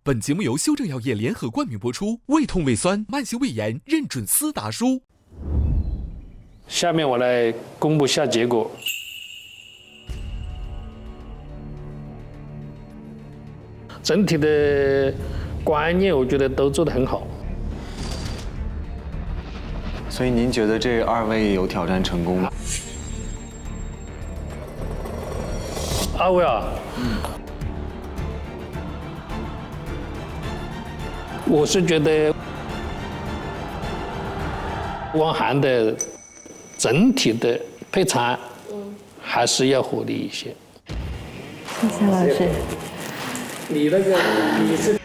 本节目由修正药业联合冠名播出，胃痛、胃酸、慢性胃炎认准斯达舒。下面我来公布下结果。整体的观念，我觉得都做得很好。所以您觉得这2位有挑战成功吗？2位啊，我是觉得汪涵的整体的配餐还是要合理一些。谢谢老师。你是。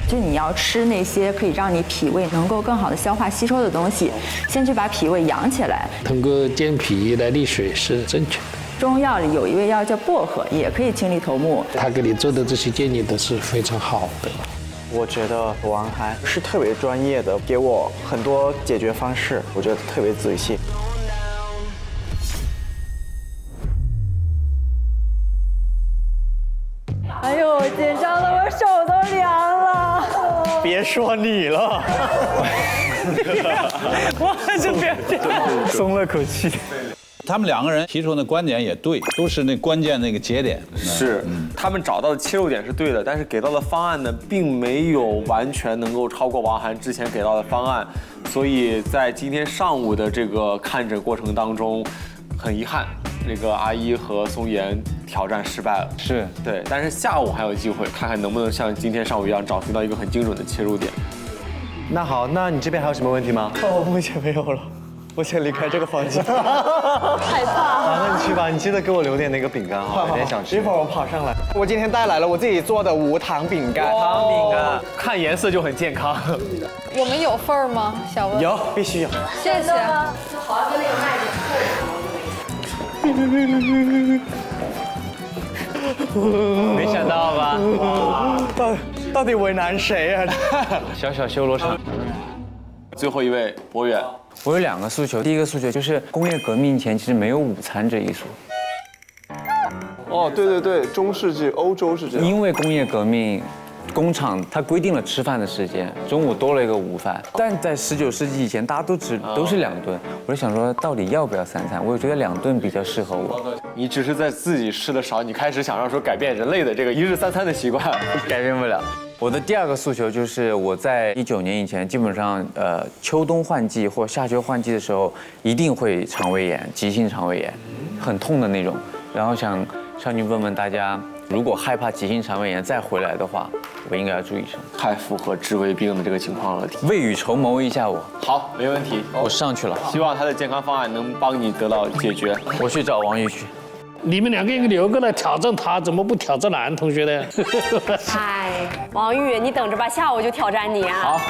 就你要吃那些可以让你脾胃能够更好的消化吸收的东西，先去把脾胃养起来。通过健脾来利水是正确的。中药里有一味药叫薄荷，也可以清理头目。他给你做的这些建议都是非常好的。我觉得王涵是特别专业的，给我很多解决方式，我觉得特别仔细。哎呦，我紧张的我手都凉了。别说你了，我还是别松了口气。他们2个人提出的观点也对，都是那关键那个节点。是，他们找到的切入点是对的，但是给到的方案呢，并没有完全能够超过王涵之前给到的方案，所以在今天上午的这个看诊过程当中，很遗憾，这个阿一和松岩挑战失败了。是对，但是下午还有机会，看看能不能像今天上午一样找寻到一个很精准的切入点。那好，那你这边还有什么问题吗？哦，目前没有了。我先离开这个房间，害怕。好，那你去吧，你记得给我留点那个饼干啊，有点想吃。一会儿我跑上来。我今天带来了我自己做的无糖饼干。糖饼干，看颜色就很健康。我们有份儿吗？小温有，必须有。谢谢。没想到吧？到底为难谁啊？小小修罗场。最后一位博远。我有2个诉求，第一个诉求就是工业革命前其实没有午餐这一说。哦，对对对，中世纪欧洲是这样。因为工业革命，工厂它规定了吃饭的时间，中午多了一个午饭。但在19世纪以前，大家都是2顿。我就想说，到底要不要3餐？我觉得2顿比较适合我。你只是在自己吃的少，你开始想要说改变人类的这个1日3餐的习惯，改变不了。我的第2个诉求就是我在19年以前，基本上秋冬换季或夏秋换季的时候，一定会肠胃炎，急性肠胃炎，很痛的那种。然后想上去问问大家，如果害怕急性肠胃炎再回来的话，我应该要注意什么？太符合治胃病的这个情况了。未雨绸缪一下我。好，没问题，我上去了。希望他的健康方案能帮你得到解决。我去找王玉去。你们2个人留过来挑战他，怎么不挑战男同学呢？哎，王玉，你等着吧，下午就挑战你啊！好。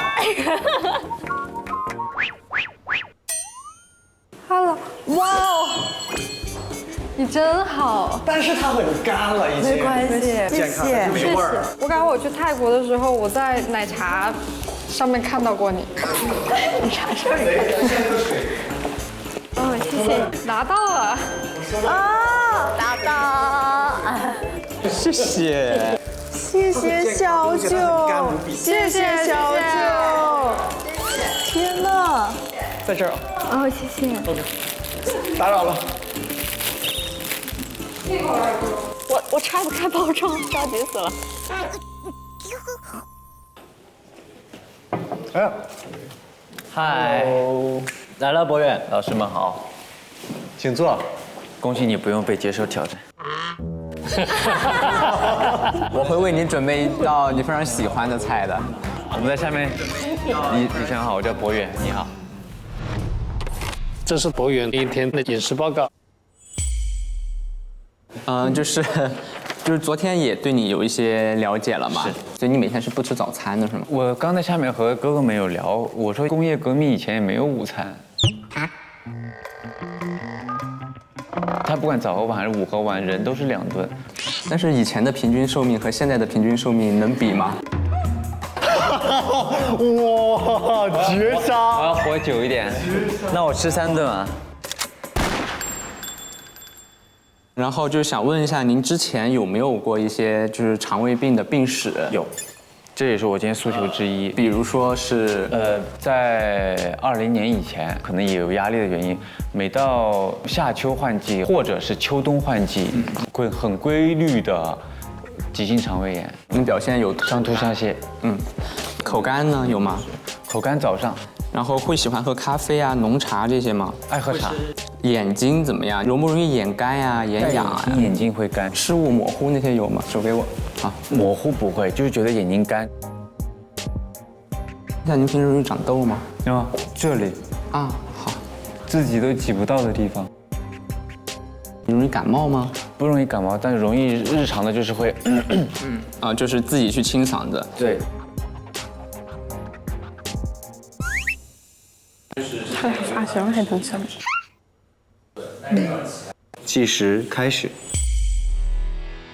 Hello， 哇哦，你真好。但是它很干了，已经。没关系，谢谢。没味儿。我感觉我去泰国的时候，我在奶茶上面看到过你。奶茶上面看到。哦，谢谢，拿到了。啊，拿到。谢谢。谢谢小九，谢谢小九。天哪！在这儿。哦，谢谢。打扰了。我拆不开包装，着急死了。哎，嗨，来了，博远，老师们好，请坐。恭喜你不用被接受挑战。我会为你准备一道你非常喜欢的菜的。我们在下面，你先好，我叫博远，你好。这是博远一天的饮食报告。就是昨天也对你有一些了解了嘛，所以你每天是不吃早餐的是吗？我刚在下面和哥哥们有聊，我说工业革命以前也没有午餐。他不管早和晚还是午和晚，人都是2顿。但是以前的平均寿命和现在的平均寿命能比吗？哇，绝杀！我要活久一点，那我吃3顿啊。然后就想问一下，您之前有没有过一些就是肠胃病的病史？有，这也是我今天诉求之一。比如说是在20年以前，可能也有压力的原因，每到夏秋换季或者是秋冬换季，会很规律的急性肠胃炎，你表现有上吐下泻。口干呢有吗？口干早上，然后会喜欢喝咖啡啊、浓茶这些吗？爱喝茶。眼睛怎么样？容不容易眼干呀、眼痒啊？眼睛会干，视物模糊那些有吗？手给我。好，模糊不会，就是觉得眼睛干。那您平时容易长痘吗？这里啊，好。自己都挤不到的地方。你容易感冒吗？不容易感冒，但是容易日常的就是会，就是自己去清嗓子。对。他的发型还挺像。计时开始。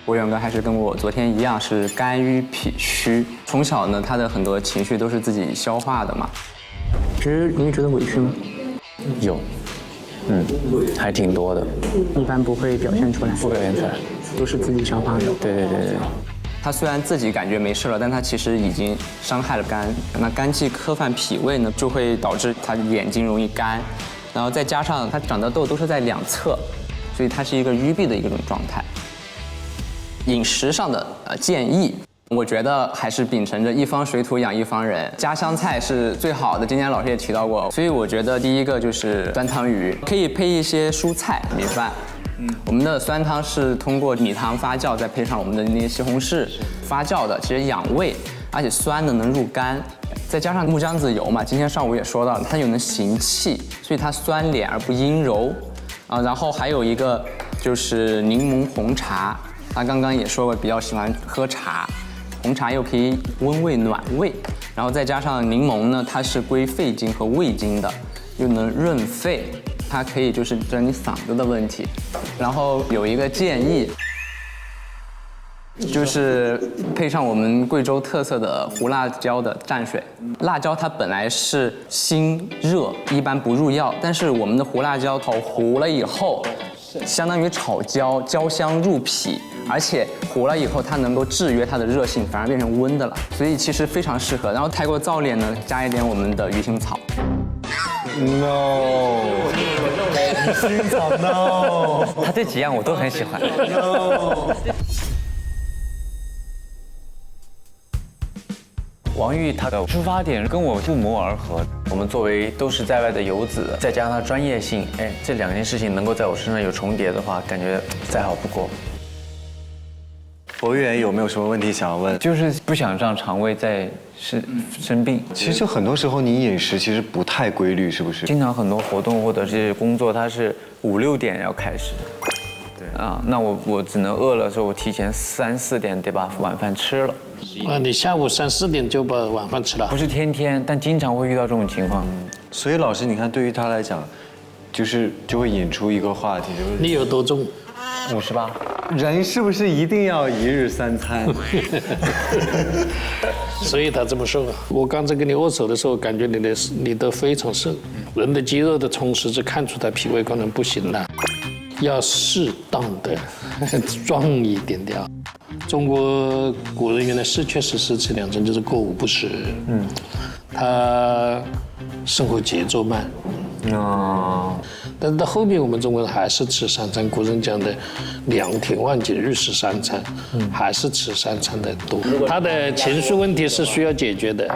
我远哥还是跟我昨天一样，是肝郁脾虚。从小呢，他的很多情绪都是自己消化的嘛。其实你觉得委屈吗？有，还挺多的。一般不会表现出来。不表现出来，都是自己消化的。对。他虽然自己感觉没事了，但他其实已经伤害了肝。那肝气科犯脾胃呢，就会导致他眼睛容易干，然后再加上他长的痘都是在两侧，所以它是一个淤闭的一种状态。饮食上的建议，我觉得还是秉承着一方水土养一方人，家乡菜是最好的。今天老师也提到过，所以我觉得第一个就是酸汤鱼，可以配一些蔬菜、米饭。我们的酸汤是通过米汤发酵，再配上我们的那些西红柿发酵的，其实养胃，而且酸呢能入肝，再加上木姜子油嘛，今天上午也说到了，它又能行气，所以它酸敛而不阴柔啊。然后还有一个就是柠檬红茶，他刚刚也说过比较喜欢喝茶，红茶又可以温胃暖胃，然后再加上柠檬呢，它是归肺经和胃经的，又能润肺。它可以就是治你嗓子的问题，然后有一个建议，就是配上我们贵州特色的胡辣椒的蘸水。辣椒它本来是辛热，一般不入药，但是我们的胡辣椒炒糊了以后，相当于炒焦，焦香入脾，而且糊了以后它能够制约它的热性，反而变成温的了，所以其实非常适合。然后太过燥脸呢，加一点我们的鱼腥草。No， 鱼腥草 No， 他这几样我都很喜欢。No。王玉他的出发点跟我不谋而合，我们作为都是在外的游子，再加上他专业性，这两件事情能够在我身上有重叠的话，感觉再好不过。博远有没有什么问题想要问？就是不想让肠胃再生病。其实很多时候你饮食其实不太规律，是不是？经常很多活动或者是工作，它是5、6点要开始。对啊，那我只能饿了时候，我提前3、4点得把晚饭吃了。你下午3、4点就把晚饭吃了？不是天天，但经常会遇到这种情况。所以老师，你看对于他来讲，就会引出一个话题，就是你有多重？58。人是不是一定要1日3餐？所以他这么瘦啊！我刚才跟你握手的时候，感觉你都非常瘦。人的肌肉的充实是看出他脾胃功能不行了，要适当的壮一点点。中国古人原来确实是吃2餐，就是过午不食。他生活节奏慢。但是到后面我们中国人还是吃3餐，古人讲的2天忘节，日食3餐，还是吃3餐的多。他的情绪问题是需要解决的，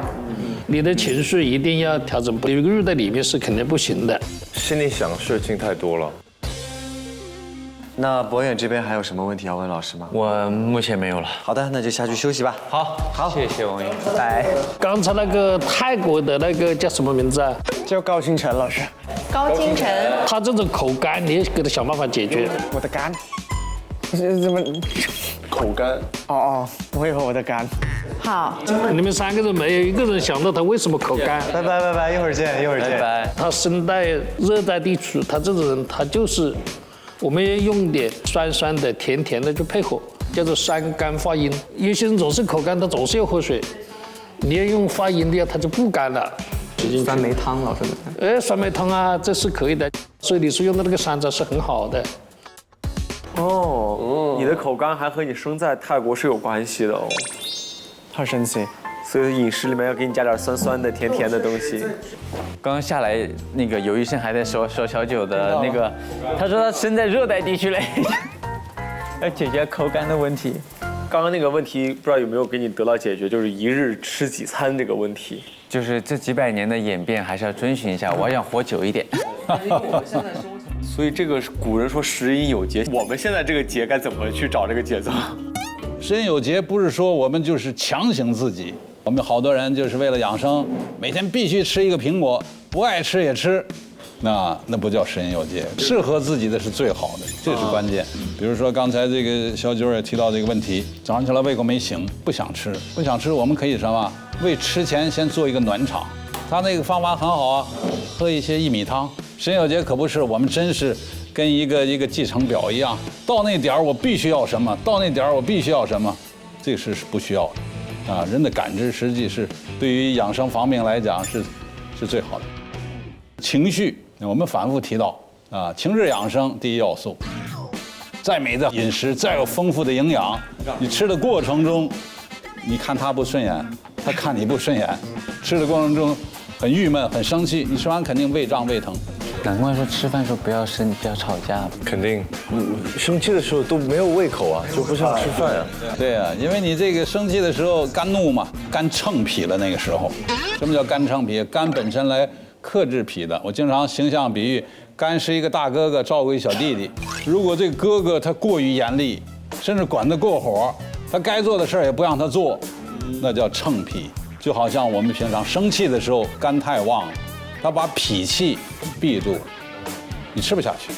你的情绪一定要调整，一个日在里面是肯定不行的。心里想事情太多了。那博远这边还有什么问题要问老师吗？我目前没有了。好的，那就下去休息吧。好，谢谢王毅，拜拜。刚才那个泰国的那个叫什么名字啊？叫高清晨老师。高清晨，他这种口干，你也给他想办法解决。我的肝，怎么口干？哦，我以为我的肝。好，你们3个人没有一个人想到他为什么口干。拜拜，一会儿见。拜拜。他生在热带地区，他这种人他就是，我们要用点酸酸的、甜甜的去配合，叫做酸甘化阴。有些人总是口干，他总是要喝水，你要用化阴的，他就不干了。酸梅汤，老师。酸梅汤啊，这是可以的。所以你是用的那个山楂是很好的。你的口干还和你生在泰国是有关系的哦。好神奇。所以饮食里面要给你加点酸酸的、甜甜的东西。刚刚下来，那个有医生还在说小九的那个，他说他生在热带地区嘞，要解决口干的问题。刚刚那个问题不知道有没有给你得到解决，就是一日吃几餐这个问题。就是这几百年的演变还是要遵循一下，我想活久一点。所以这个古人说食饮有节，我们现在这个节该怎么去找这个节奏？食饮有节不是说我们就是强行自己，我们好多人就是为了养生，每天必须吃一个苹果，不爱吃也吃，那不叫食饮有节，适合自己的是最好的，这是关键。比如说刚才这个小九也提到这个问题，早上起来胃口没醒，不想吃，我们可以什么？为吃前先做一个暖场，他那个方法很好啊，喝一些薏米汤。食饮有节可不是我们真是跟一个继承表一样，到那点儿我必须要什么，到那点儿我必须要什么，这是不需要的啊。人的感知实际是对于养生方面来讲是最好的。情绪我们反复提到啊，情志养生第一要素。再美的饮食，再有丰富的营养，你吃的过程中，你看他不顺眼，他看你不顺眼，吃的过程中很郁闷、很生气，你吃完肯定胃胀胃疼。难怪说吃饭时候不要生，不要吵架。肯定，生气的时候都没有胃口啊，就不想吃饭啊。对啊，因为你这个生气的时候肝怒嘛，肝秤脾了那个时候。什么叫肝秤脾？肝本身来克制脾的。我经常形象比喻，肝是一个大哥哥照顾一小弟弟，如果这个哥哥他过于严厉，甚至管得过火，他该做的事儿也不让他做，那叫秤脾。就好像我们平常生气的时候肝太旺了，他把脾气闭住了，你吃不下去。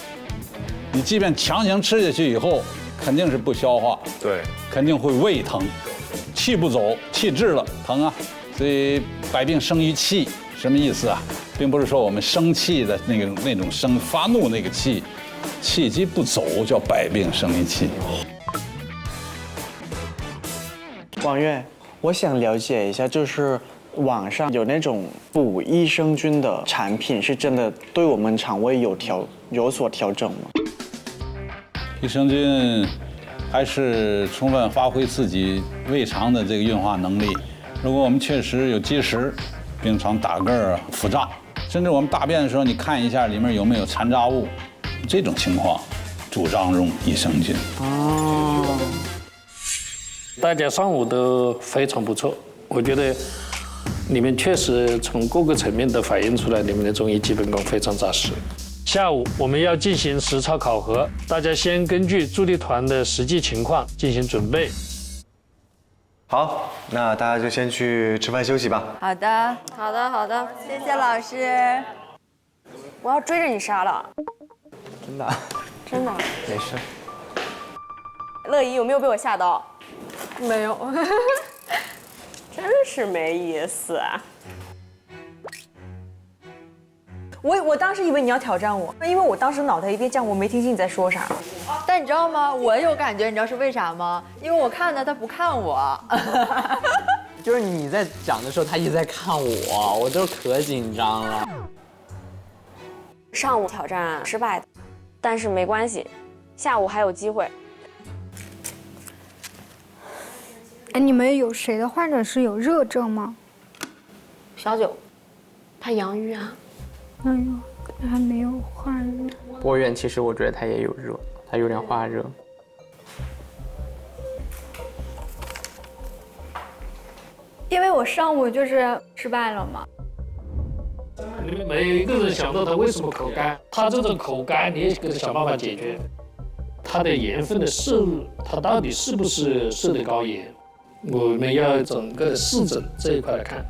你即便强行吃下去以后，肯定是不消化，对，肯定会胃疼，气不走，气滞了，疼啊。所以百病生于气，什么意思啊？并不是说我们生气的那种发怒那个气，气机不走叫百病生于气。王月，我想了解一下，就是网上有那种补益生菌的产品，是真的对我们肠胃有所调整吗？益生菌还是充分发挥自己胃肠的这个运化能力。如果我们确实有积食、病肠打嗝儿、腹胀，甚至我们大便的时候，你看一下里面有没有残渣物，这种情况，主张用益生菌。哦，大家上午都非常不错，我觉得你们确实从各个层面都反映出来，你们的中医基本功非常扎实。下午我们要进行实操考核，大家先根据助力团的实际情况进行准备。好，那大家就先去吃饭休息吧。好的，好的，好的，谢谢老师。我要追着你杀了。真的？真的？没事。乐怡有没有被我吓到？没有。真是没意思啊！我当时以为你要挑战我，因为我当时脑袋一边降，我没听清你在说啥。但你知道吗？我有感觉，你知道是为啥吗？因为我看他，他不看我。就是你在讲的时候，他一直在看我，我就可紧张了。上午挑战失败的，但是没关系，下午还有机会。哎，你们有谁的患者是有热症吗？小九，他阳郁啊。哎呦，还没有化热。博远其实我觉得他也有热，他有点化热。因为我上午就是失败了嘛。你们每一个人想到他为什么口干，他这种口干你也给他想办法解决。他的盐分的摄入，他到底是不是摄的高盐？我们要整个的视诊这一块来看。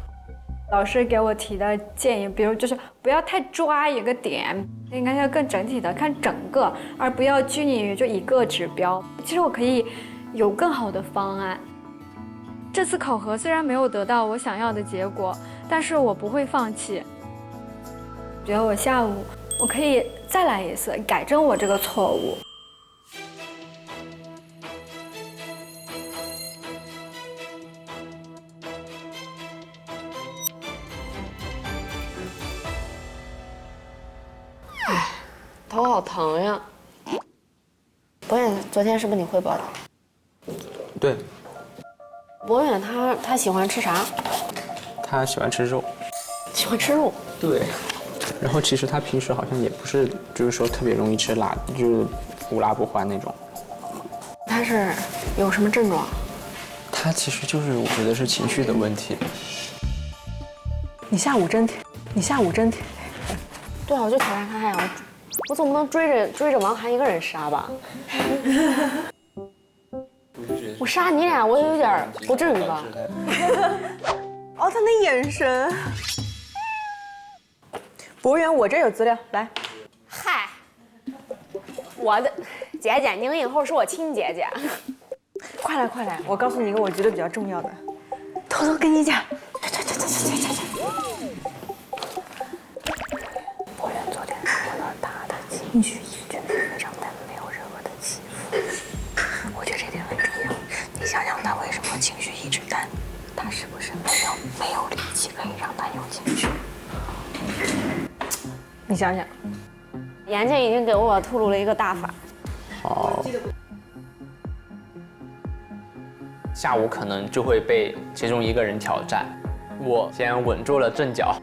老师给我提的建议，比如就是不要太抓一个点，应该要更整体的看整个，而不要拘泥于就一个指标。其实我可以有更好的方案。这次考核虽然没有得到我想要的结果，但是我不会放弃。我觉得我下午我可以再来一次，改正我这个错误。头好疼呀！博远，昨天是不是你汇报的？对。博远他喜欢吃啥？他喜欢吃肉。喜欢吃肉。对。然后其实他平时好像也不是，就是说特别容易吃辣，就是无辣不欢那种。他是有什么症状？他其实就是我觉得是情绪的问题。你下午真对啊，我就挑战他呀，我总不能追着王涵一个人杀吧？我杀你俩，我也有点不至于吧？哦，他那眼神。博远，我这有资料，来。嗨，我的姐姐，您以后是我亲姐姐。快来，我告诉你一个我觉得比较重要的，偷偷跟你讲。博远昨天说了，他的情绪一直是非常淡，没有任何的起伏。我觉得这点很重要。你想想他为什么情绪一直淡？他是不是没有力气可以让他有情绪？你想想，妍姐已经给我透露了一个大法。好。下午可能就会被其中一个人挑战，我先稳住了阵脚，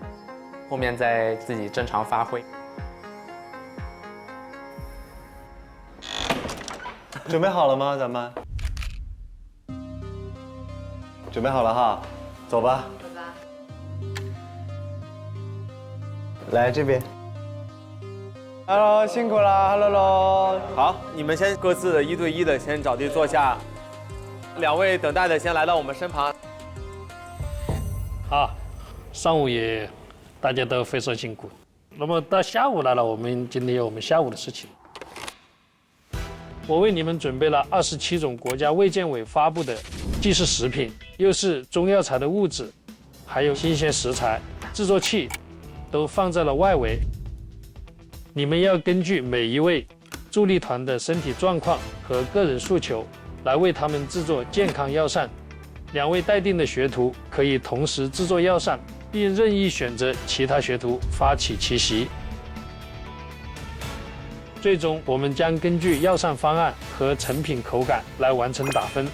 后面再自己正常发挥。准备好了吗？咱们准备好了哈，走吧。来这边。Hello， 辛苦了 ，Hello。好，你们先各自的1对1的先找地坐下。2位等待的先来到我们身旁。好，上午也大家都非常辛苦。那么到下午来了，我们今天有我们下午的事情。我为你们准备了27种国家卫健委发布的，既是食品，又是中药材的物质，还有新鲜食材、制作器，都放在了外围。你们要根据每一位助力团的身体状况和个人诉求，来为他们制作健康药膳。2位待定的学徒可以同时制作药膳，并任意选择其他学徒发起奇袭。最终，我们将根据药膳方案和成品口感来完成打分。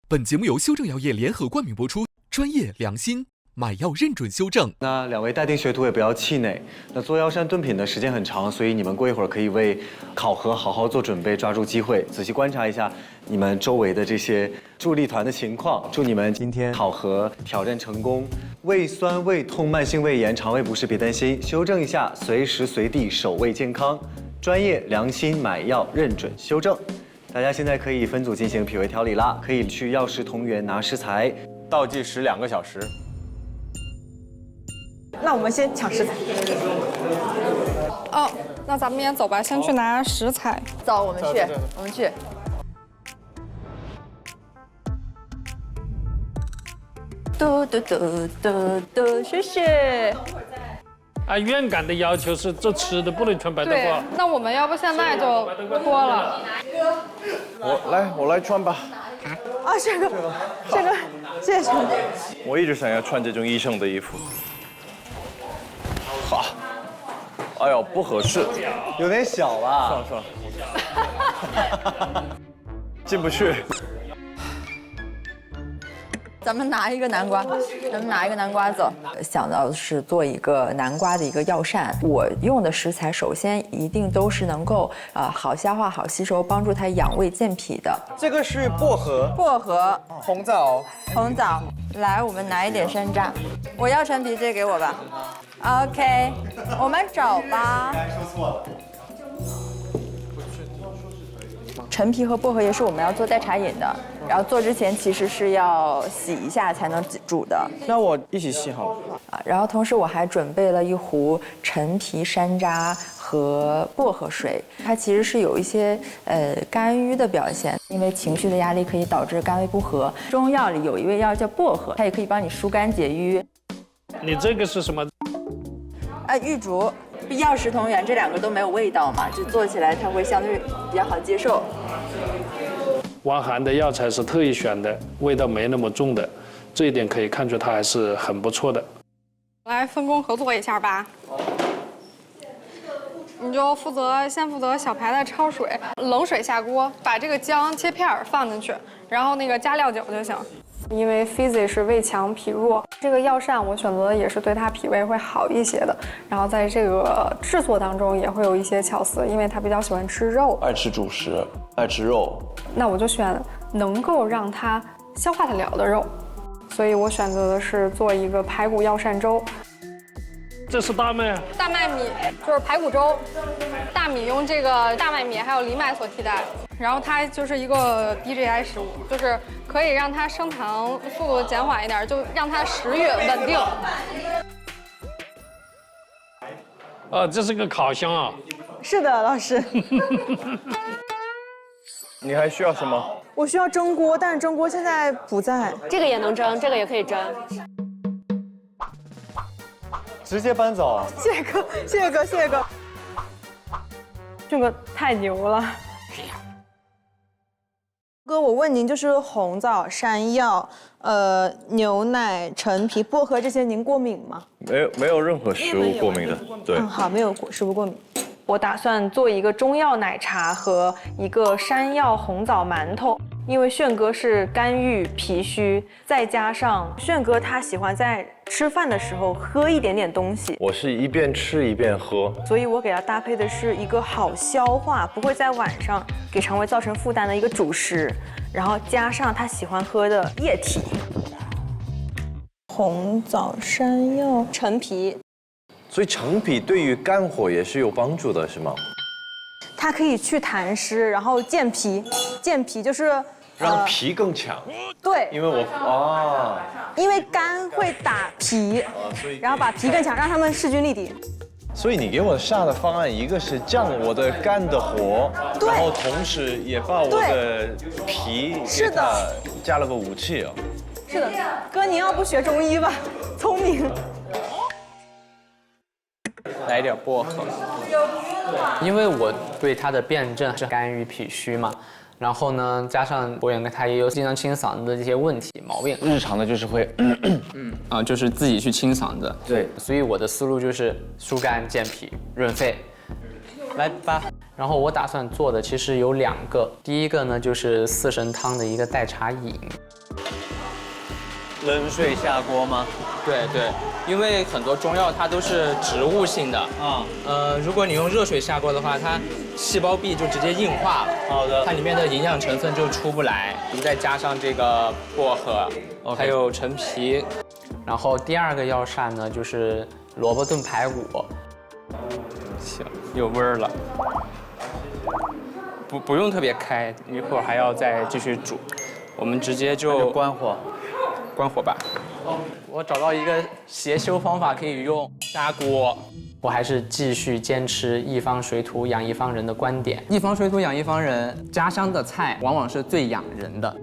本节目由修正药业联合冠名播出，专业良心，买药认准修正。那2位待定学徒也不要气馁。那做药膳炖品的时间很长，所以你们过一会儿可以为考核好好做准备，抓住机会，仔细观察一下你们周围的这些助力团的情况。祝你们今天考核挑战成功。胃酸、胃痛、慢性胃炎、肠胃不适别担心，修正一下，随时随地守胃健康。专业良心，买药认准修正。大家现在可以分组进行脾胃调理啦，可以去药食同源拿食材，倒计时2个小时。那我们先抢食材。哦，那咱们也走吧，先去拿食材。走，我们去。嘟，谢谢。按院感的要求是做吃的不能穿白豆对腐。，那我们要不现在就脱了。我来穿吧。啊，这个，谢谢。我一直想要穿这种医生的衣服。好，哎呦，不合适，有点小吧？算了，进不去。咱们拿一个南瓜走。想到是做一个南瓜的一个药膳，我用的食材首先一定都是能够好消化、好吸收，帮助它养胃健脾的。这个是薄荷，红枣，来，我们拿一点山楂。我要陈皮，这给我吧。OK， 我们找吧。说错了。陈皮和薄荷叶是我们要做代茶饮的，然后做之前其实是要洗一下才能煮的。那我一起洗好了。然后同时我还准备了一壶陈皮、山楂和薄荷水，它其实是有一些肝郁的表现，因为情绪的压力可以导致肝胃不和。中药里有一味药叫薄荷，它也可以帮你疏肝解郁。你这个是什么？玉竹。药食同源，这2个都没有味道嘛，就做起来它会相对比较好接受。王涵的药材是特意选的，味道没那么重的，这一点可以看出它还是很不错的。来分工合作一下吧。你就先负责小排的焯水，冷水下锅，把这个姜切片放进去，然后那个加料酒就行。因为 Fizzy 是胃强脾弱，这个药膳我选择的也是对他脾胃会好一些的。然后在这个制作当中也会有一些巧思，因为他比较喜欢吃肉，爱吃主食，爱吃肉。那我就选能够让他消化得了的肉，所以我选择的是做一个排骨药膳粥。这是大麦，大麦米就是排骨粥，大米用这个大麦米还有藜麦所替代，然后它就是一个 DGI 食物，就是可以让它升糖速度减缓一点，就让它食欲稳定。这是个烤箱啊。是的，老师。你还需要什么？我需要蒸锅，但是蒸锅现在不在。这个也能蒸，这个也可以蒸。直接搬走。谢谢哥，谢谢哥，谢谢哥。这个太牛了。哥，我问您，就是红枣、山药、牛奶、陈皮、薄荷这些，您过敏吗？没有任何食物过敏的，对。好，没有食物过敏。我打算做一个中药奶茶和一个山药红枣馒头，因为炫哥是肝郁脾虚，再加上炫哥他喜欢在吃饭的时候喝一点点东西，我是一边吃一边喝，所以我给他搭配的是一个好消化，不会在晚上给肠胃造成负担的一个主食，然后加上他喜欢喝的液体，红枣、山药、陈皮。所以陈皮对于肝火也是有帮助的，是吗？它可以去痰湿，然后健脾，健脾就是让脾更强。对，因为因为肝会打脾，然后把脾更强，让他们势均力敌。所以你给我下的方案，一个是降我的肝的火，然后同时也把我的脾给它加了个武器啊。是的，哥，您要不学中医吧？聪明。来一点薄荷，因为我对他的辩证是肝郁脾虚嘛，然后呢，加上博远哥他也有经常清嗓子的这些问题毛病，日常的就是会，就是自己去清嗓子。对，所以我的思路就是疏肝健脾润肺。来吧，然后我打算做的其实有2个，第一个呢就是四神汤的一个代茶饮。冷水下锅吗？对，因为很多中药它都是植物性的啊，如果你用热水下锅的话，它细胞壁就直接硬化了，好的，它里面的营养成分就出不来。你再加上这个薄荷，还有陈皮，然后第2个药膳呢就是萝卜炖排骨，行，有味儿了，不用特别开，一会儿还要再继续煮，我们直接就关火吧。我找到一个邪修方法，可以用砂锅。我还是继续坚持一方水土养一方人的观点。一方水土养一方人，家乡的菜往往是最养人的，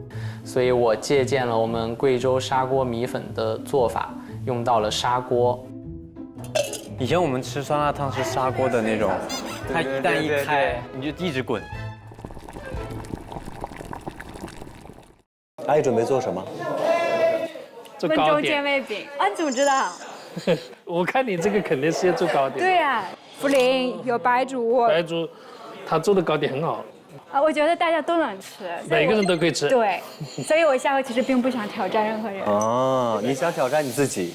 所以我借鉴了我们贵州砂锅米粉的做法，用到了砂锅。以前我们吃酸辣汤是砂锅的那种，它一旦一开，你就一直滚。阿姨准备做什么？温州煎味饼，你怎么知道？我看你这个肯定是要做糕点。对呀，茯苓有白术，他做的糕点很好。我觉得大家都能吃，每个人都可以吃。对，所以我下回其实并不想挑战任何人。哦，你想挑战你自己？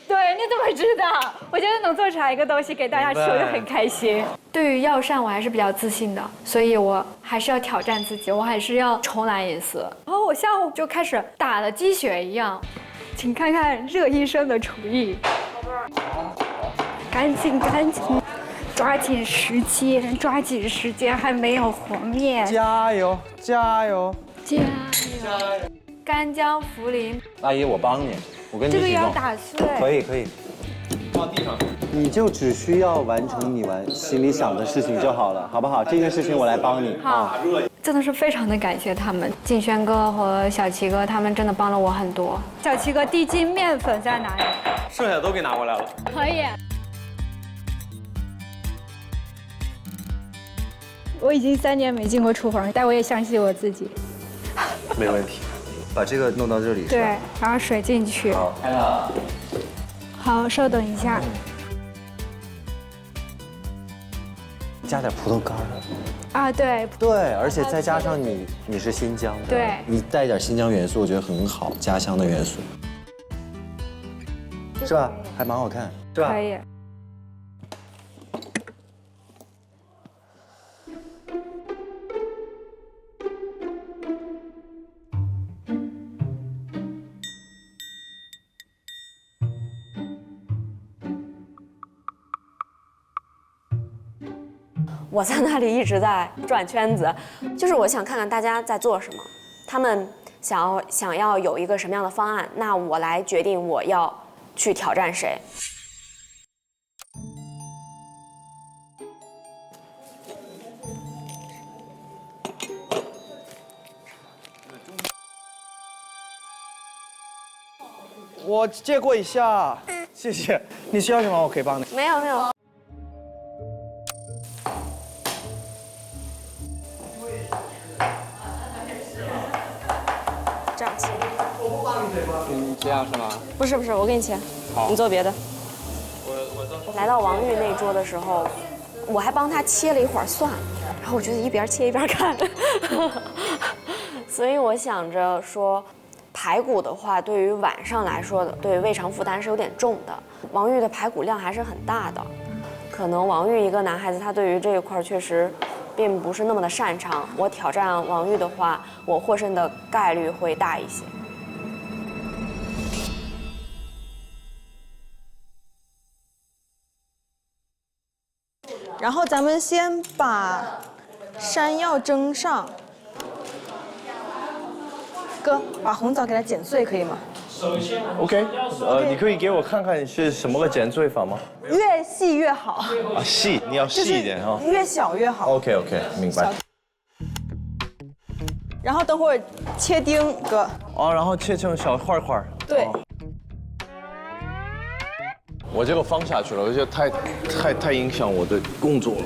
对，你怎么知道？我觉得能做出来一个东西给大家吃，我就很开心。对于药膳，我还是比较自信的，所以我还是要挑战自己，我还是要重来一次。然后我下午就开始打了鸡血一样，请看看热医生的厨艺。赶紧，抓紧时间，还没有和面。加油！干姜、茯苓。阿姨，我帮你，我跟你一起弄。这个要打碎。可以。放地上。你就只需要完成你心里想的事情就好了，好不好？这件事情我来帮你。好。真的是非常的感谢他们，静轩哥和小齐哥，他们真的帮了我很多。小齐哥，低筋面粉在哪里？剩下都给拿过来了。可以。我已经3年没进过厨房，但我也相信我自己。没问题，把这个弄到这里。对，然后水进去。好，稍等一下。加点葡萄干儿。啊，对对，而且再加上你是新疆的，对你带一点新疆元素，我觉得很好，家乡的元素，是吧？还蛮好看，是吧？可以。我在那里一直在转圈子，就是我想看看大家在做什么，他们想要有一个什么样的方案，那我来决定我要去挑战谁。我借过一下，谢谢。你需要什么？我可以帮你。没有没有。这样切。你这样是吗？不是，我给你切。好，你做别的。来到王玉那桌的时候，我还帮他切了一会儿蒜，然后我觉得一边切一边看，所以我想着说，排骨的话，对于晚上来说的，对胃肠负担是有点重的。王玉的排骨量还是很大的，可能王玉一个男孩子，他对于这一块确实并不是那么的擅长。我挑战王玉的话，我获胜的概率会大一些。然后咱们先把山药蒸上。哥，把红枣给它剪碎可以吗 ？OK， 你可以给我看看是什么个剪碎法吗？越细越好。啊，细，你要细一点哈。越小越好。OK， 明白。然后等会儿切丁，哥。哦，然后切成小块块。对。我这个放下去了，我觉得太影响我的工作了。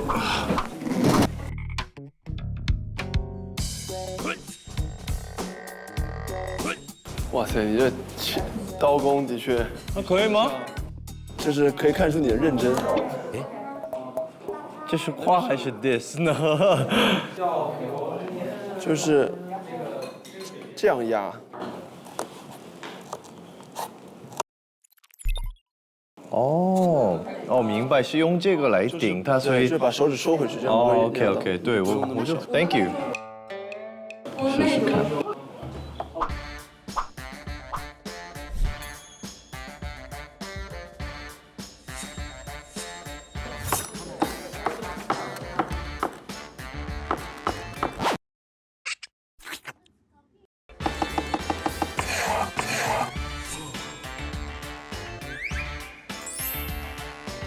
哇塞，你这刀工的确，那可以吗？就是可以看出你的认真。哎，这是夸还是 diss 呢？就是这样压。哦，明白，是用这个来顶它，所以就把手指收回去，这样。哦 ，OK， 对我就 Thank you， 试试看。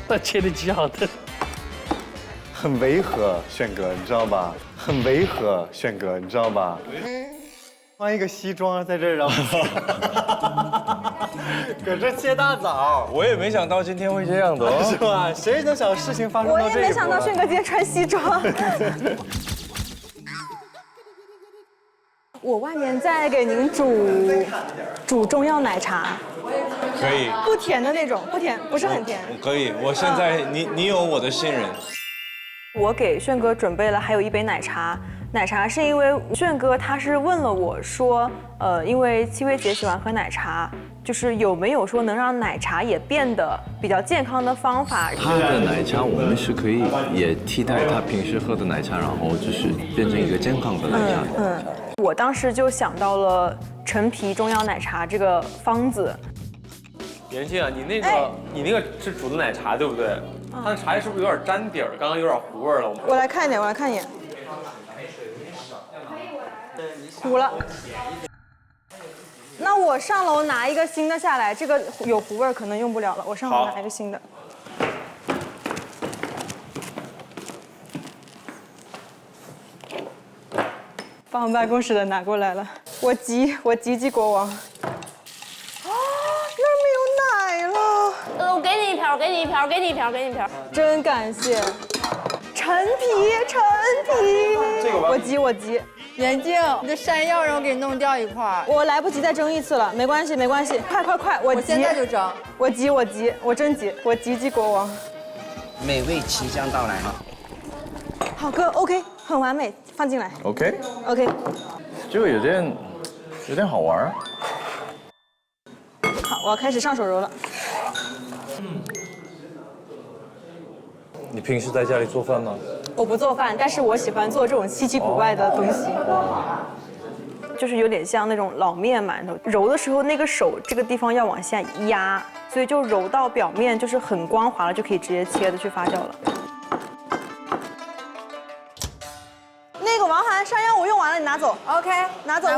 那切的极好的，很违和，炫哥，你知道吧？很违和，炫哥，你知道吧？穿一个西装在这儿，然后搁这切大枣，我也没想到今天会这样的，是吧？谁能想事情发生到这一步？我也没想到炫哥今天穿西装。我外面再给您煮中药奶茶。可以，不甜的那种，不甜，不是很甜。可以，我现在你有我的信任。我给炫哥准备了还有一杯奶茶，奶茶是因为炫哥他是问了我说，因为戚薇姐喜欢喝奶茶，就是有没有说能让奶茶也变得比较健康的方法？他的奶茶我们是可以也替代他平时喝的奶茶，然后就是变成一个健康的奶茶。我当时就想到了陈皮中药奶茶这个方子。严静啊，你那个是煮的奶茶对不对？它的茶叶是不是有点粘底儿？刚刚有点糊味了。我来看一眼，糊了。那我上楼拿一个新的下来，这个有糊味可能用不了了，我上楼拿一个新的。把我们办公室的拿过来了，我急国王。我给你一瓢，给你一瓢，给你一瓢，给你一瓢。真感谢，陈皮，这个我急。眼镜，你的山药让我给你弄掉一块。我来不及再蒸一次了，没关系，快，我现在就蒸。我真急，我急国王。美味即将到来了。好哥 ，OK， 很完美，放进来。OK， 这个有点好玩。好，我要开始上手揉了。你平时在家里做饭吗？我不做饭，但是我喜欢做这种稀奇古怪的东西。就是有点像那种老面馒头，揉的时候那个手这个地方要往下压，所以就揉到表面就是很光滑了，就可以直接切的去发酵了。那个王涵，山药我用完了，你拿走。OK， 拿走。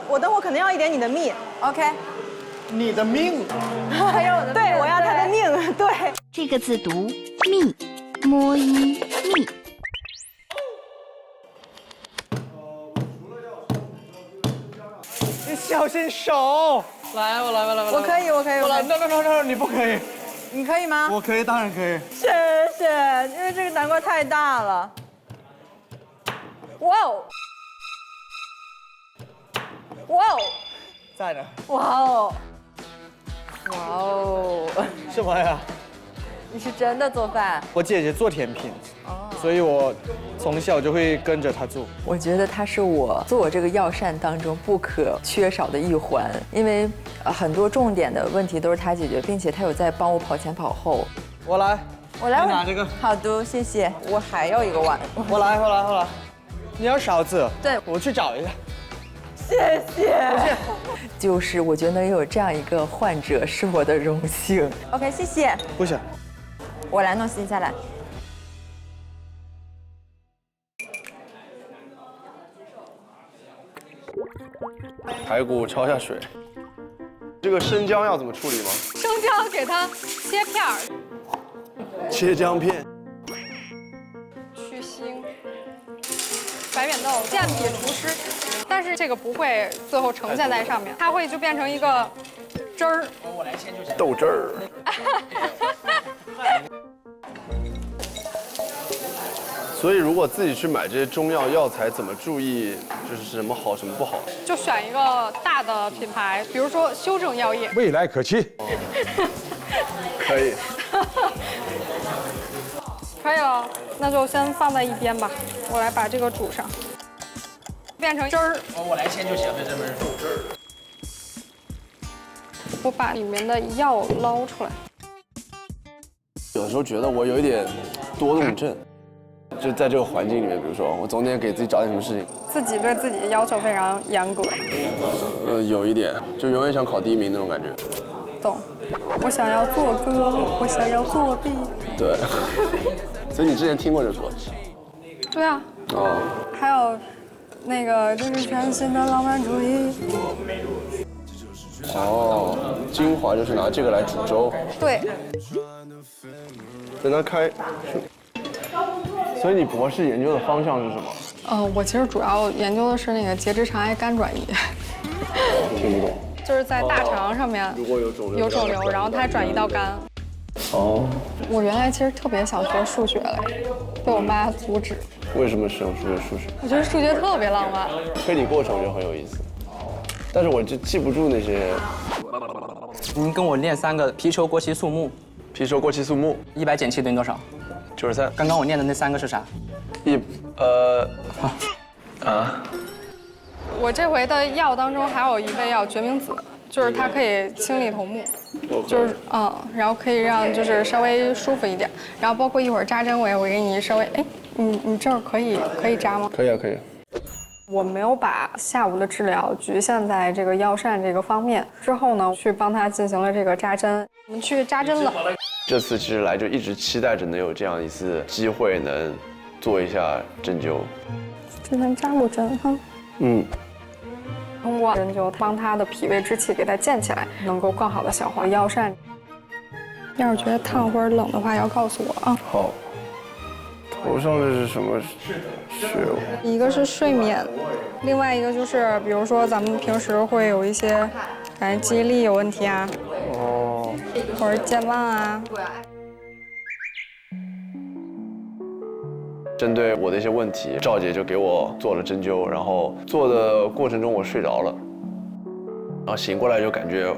我等会儿可能要一点你的蜜。OK。你的命？还有我的。对，我要他的命。对。这个字读蜜，摸一蜜。你小心手！来，我来。我可以。我来。No， 你不可以。你可以吗？我可以，当然可以。谢谢，因为这个南瓜太大了。哇哦！哇哦！在呢。哇哦！哇哦！什么呀？你是真的做饭？我姐姐做甜品，所以我从小就会跟着她做。我觉得它是我做这个药膳当中不可缺少的一环，因为很多重点的问题都是他解决，并且他有在帮我跑前跑后。我来，我来，你拿这个。好的，谢谢。我还要一个碗。我来。你要勺子？对，我去找一下。谢谢。就是我觉得能有这样一个患者是我的荣幸。OK， 谢谢。不行，我来弄新下来。排骨焯下水。这个生姜要怎么处理吗？生姜给它切片儿，切姜片。去腥。白扁豆健脾除湿，但是这个不会最后呈现在上面，它会就变成一个汁儿。我来先就行。豆汁儿。所以如果自己去买这些中药药材，怎么注意就是什么好什么不好？就选一个大的品牌，比如说修正药业。未来可期。可以。可以了，那就先放在一边吧。我来把这个煮上，变成汁儿。我来先就行，这边是豆汁儿。我把里面的药捞出来。有时候觉得我有一点多动症，就在这个环境里面，比如说我总得给自己找点什么事情。自己对自己的要求非常严格。有一点，就永远想考第一名那种感觉。懂。我想要做歌，我想要作弊。对。所以你之前听过这歌？对啊。哦。还有，那个就是全新的浪漫主义。哦，精华就是拿这个来煮粥。对。等它开。所以你博士研究的方向是什么？我其实主要研究的是那个结直肠癌肝转移。听不懂。就是在大肠上面如果有肿瘤，然后它转移到肝。哦。我原来其实特别想学数学来，被我妈阻止。为什么是用数学？我觉得数学特别浪漫。推理过程我觉得很有意思，但是我就记不住那些。您跟我念3个皮球、过期、肃穆。皮球、过期、肃穆。100减7等于多少？93。刚刚我念的那3个是啥？我这回的药当中还有一味药决明子，就是它可以清理头目，就是然后可以让就是稍微舒服一点，然后包括一会儿扎针我也会给你稍微，哎，你这儿可以扎吗？可以啊，可以。我没有把下午的治疗局限在这个药膳这个方面，之后呢去帮他进行了这个扎针，我们去扎针了。这次其实来就一直期待着能有这样一次机会，能做一下针灸。之前扎过针哈。通过针灸帮他的脾胃之气给他健起来，能够更好的消化药膳。要是觉得烫或者冷的话，要告诉我啊。好。头上这是什么穴位？一个是睡眠，另外一个就是比如说咱们平时会有一些感觉记忆力有问题啊，或者健忘啊。针对我的一些问题，赵姐就给我做了针灸，然后做的过程中我睡着了，然后醒过来就感觉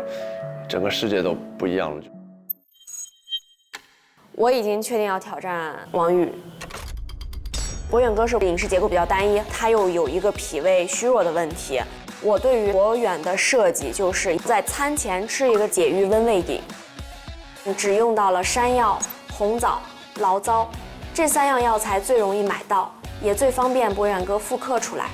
整个世界都不一样了。我已经确定要挑战王宇，博远哥是饮食结构比较单一，他又有一个脾胃虚弱的问题。我对于博远的设计就是在餐前吃一个解郁温胃饮，只用到了山药、红枣、醪糟这3样药材最容易买到，也最方便博远哥复刻出来。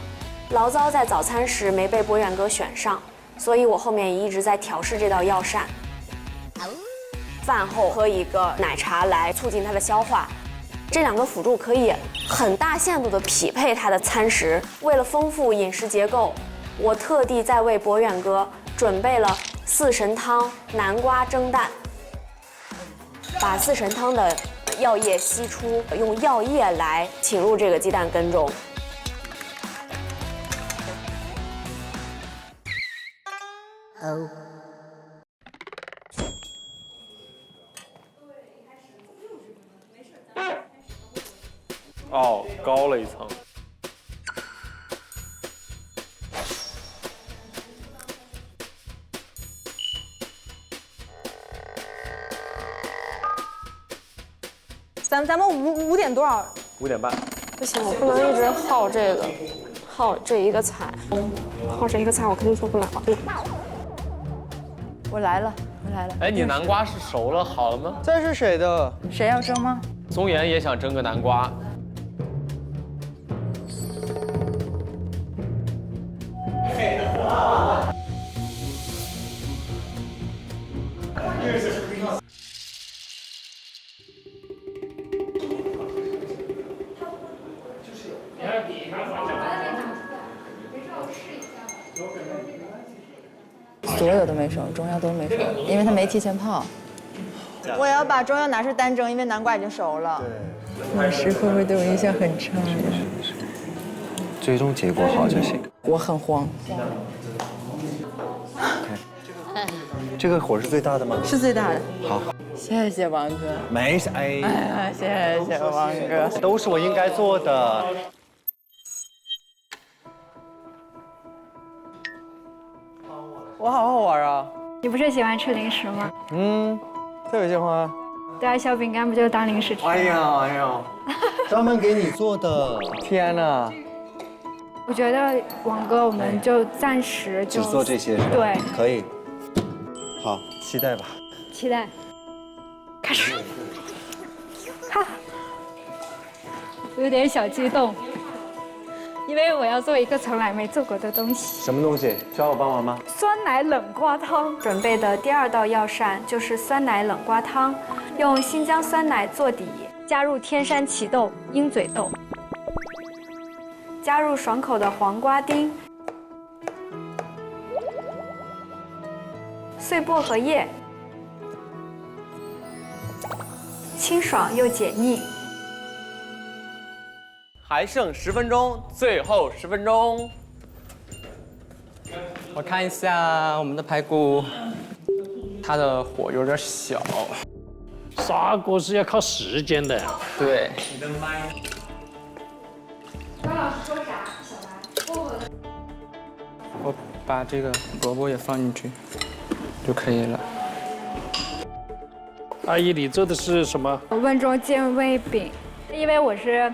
醪糟在早餐时没被博远哥选上，所以我后面也一直在调试这道药膳。饭后喝一个奶茶来促进它的消化，这2个辅助可以很大限度的匹配它的餐食。为了丰富饮食结构，我特地在为博远哥准备了4神汤南瓜蒸蛋，把4神汤的药液吸出，用药液来浸入这个鸡蛋羹中。哦，高了一层。咱们5点多少？5点半。不行，我不能一直耗这个，耗这一个菜，耗这一个菜我肯定做不了。我来了，我来了。哎，你南瓜是熟了好了吗？这是谁的？谁要蒸吗？松岩也想蒸个南瓜。所有都没熟，中药都没熟，因为它没提前泡。我要把中药拿去单蒸，因为南瓜已经熟了。饮食会不会对我影响很差呀？最终结果好就行。我很慌。这个火是最大的吗？是最大的。好，谢谢王哥。没事，哎呀，谢谢王哥，都是我应该做的。我好好玩啊！你不是喜欢吃零食吗？特别喜欢。对啊，小饼干不就是当零食吃？哎呀，专门给你做的。天哪！我觉得王哥，我们就暂时就只做这些是吧？对，可以。好，期待吧。期待。开始。哈，我有点小激动，因为我要做一个从来没做过的东西。什么东西？需要我帮忙吗？酸奶冷瓜汤。准备的第2道药膳就是酸奶冷瓜汤，用新疆酸奶做底，加入天山奇豆、鹰嘴豆，加入爽口的黄瓜丁、碎薄荷叶，清爽又解腻。还剩10分钟，最后10分钟。我看一下我们的排骨，它的火有点小。砂锅是要靠时间的。对。高老师说啥？小白，薄荷。我把这个萝卜也放进去就可以了。阿姨，你做的是什么？温州健胃饼，因为我是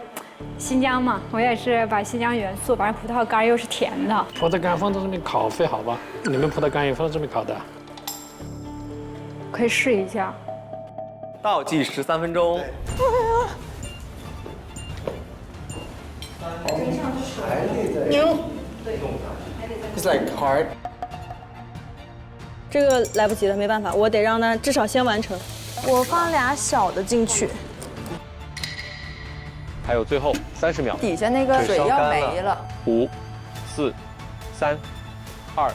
新疆嘛，我也是把新疆元素，把葡萄干又是甜的。葡萄干放在这边烤会好吧？你们葡萄干也放在这边烤的？可以试一下。倒计13分钟。牛。It's like hard。这个来不及了，没办法，我得让它至少先完成。我放2小的进去。还有最后30秒。底下那个水要没了。5、4、3、2、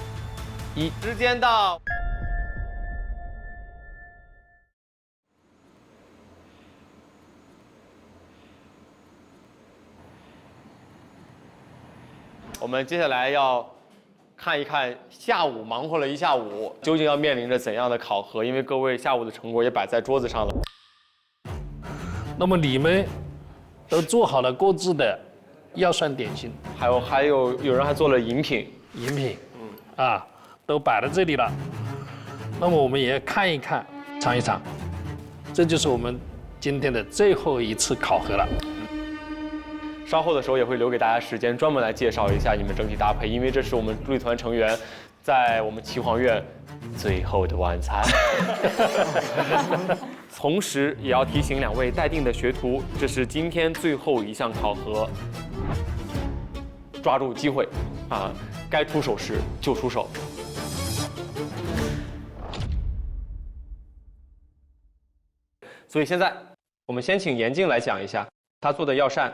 1，时间到。我们接下来要看一看下午忙活了一下午，究竟要面临着怎样的考核？因为各位下午的成果也摆在桌子上了。那么你们都做好了各自的药膳点心，还有人还做了饮品，都摆在这里了。那么我们也看一看，尝一尝，这就是我们今天的最后一次考核了。稍后的时候也会留给大家时间，专门来介绍一下你们整体搭配，因为这是我们助力团成员在我们岐黄院最后的晚餐。同时也要提醒2位待定的学徒，这是今天最后一项考核，抓住机会啊，该出手时就出手。所以现在我们先请严静来讲一下她做的药膳。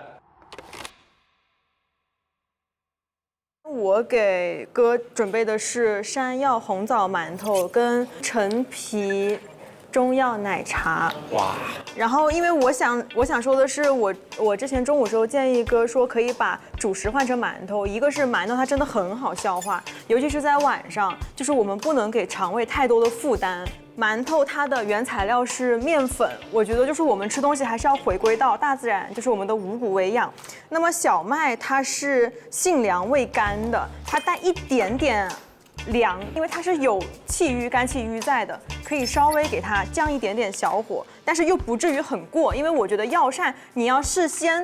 我给哥准备的是山药红枣馒头跟陈皮中药奶茶。哇！然后，因为我想说的是，我之前中午时候建议哥说可以把主食换成馒头，一个是馒头它真的很好消化，尤其是在晚上，就是我们不能给肠胃太多的负担。馒头它的原材料是面粉，我觉得就是我们吃东西还是要回归到大自然，就是我们的五谷为养。那么小麦它是性凉味甘的，它带一点点凉，因为它是有气郁、肝气郁在的，可以稍微给它降一点点小火，但是又不至于很过，因为我觉得药膳你要是先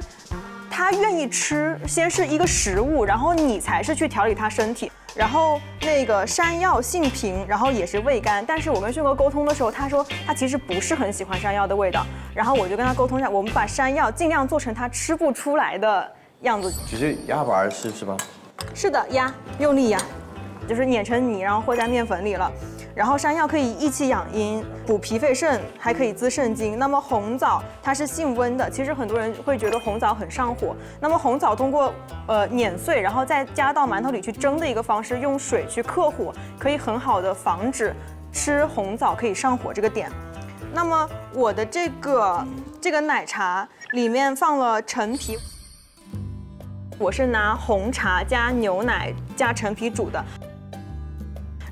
他愿意吃，先是一个食物，然后你才是去调理他身体。然后那个山药性平，然后也是味甘，但是我跟炫哥沟通的时候，他说他其实不是很喜欢山药的味道，然后我就跟他沟通一下，我们把山药尽量做成他吃不出来的样子。直接压板是吧？是的，压，用力压，就是碾成泥，然后和在面粉里了。然后山药可以益气养阴、补脾肺肾，还可以滋肾精。那么红枣它是性温的，其实很多人会觉得红枣很上火。那么红枣通过碾碎，然后再加到馒头里去蒸的一个方式，用水去克火，可以很好的防止吃红枣可以上火这个点。那么我的这个奶茶里面放了陈皮，我是拿红茶加牛奶加陈皮煮的。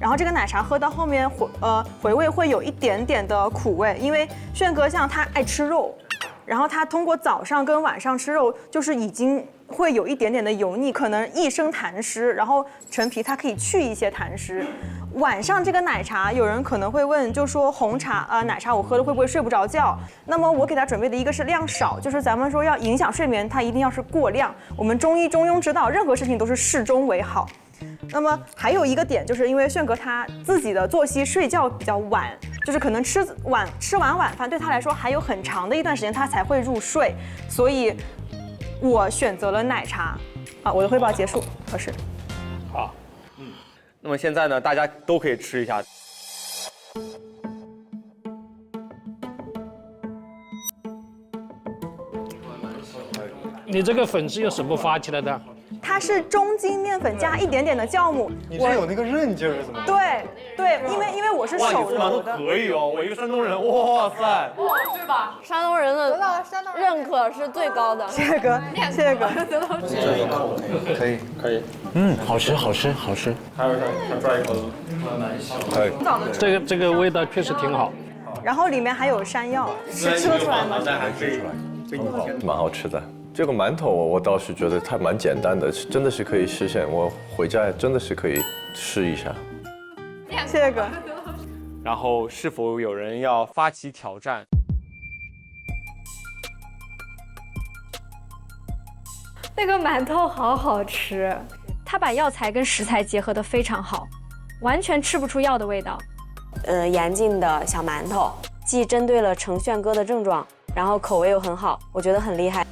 然后这个奶茶喝到后面回味会有一点点的苦味，因为炫哥像他爱吃肉，然后他通过早上跟晚上吃肉，就是已经会有一点点的油腻，可能一生痰湿，然后陈皮它可以去一些痰湿。晚上这个奶茶，有人可能会问，就说红茶奶茶我喝了会不会睡不着觉？那么我给他准备的一个是量少，就是咱们说要影响睡眠，它一定要是过量。我们中医中庸之道，任何事情都是适中为好。那么还有一个点，就是因为炫哥他自己的作息睡觉比较晚，就是可能吃完晚饭对他来说还有很长的一段时间他才会入睡，所以我选择了奶茶。好，我的汇报结束，合适。好，那么现在呢，大家都可以吃一下。你这个粉是用什么发起来的？它是中筋面粉加一点点的酵母。你这有那个韧劲儿是怎么？对，因为我是手揉的。可以哦，我一个山东人，哇塞，是吧？山东人的认可是最高的。谢谢哥，谢谢哥。这一口可以。好吃。还有啥？还拽一口。可以。这个味道确实挺好。然后里面还有山药，吃得出来吗？蛮好吃的。这个馒头我倒是觉得它蛮简单的，真的是可以实现。我回家真的是可以试一下。谢谢哥。然后是否有人要发起挑战？那个馒头好好吃，它把药材跟食材结合得非常好，完全吃不出药的味道。严禁的小馒头，既针对了程炫哥的症状，然后口味又很好，我觉得很厉害。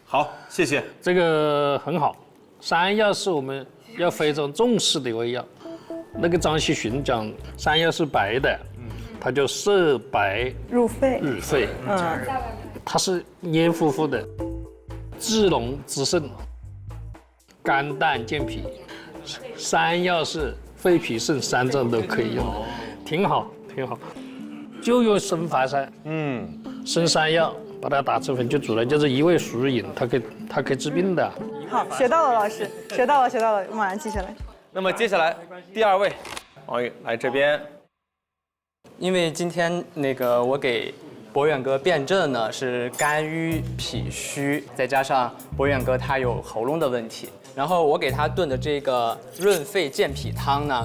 好，谢谢。这个很好，山药是我们要非常重视的一味药。那个张锡勋讲山药是白的，它叫色白入肺，它是黏糊糊的，滋脓滋肾，肝胆健脾。山药是肺脾肾三脏都可以用的，挺好。就用生淮山，生山药。把它打成粉就煮了，就是一味熟饮，它可以治病的。好，学到了，老师，学到了，我马上记下来。那么接下来第2位，王宇来这边。因为今天我给博远哥辩证呢是肝郁脾虚，再加上博远哥他有喉咙的问题，然后我给他炖的这个润肺健脾汤呢，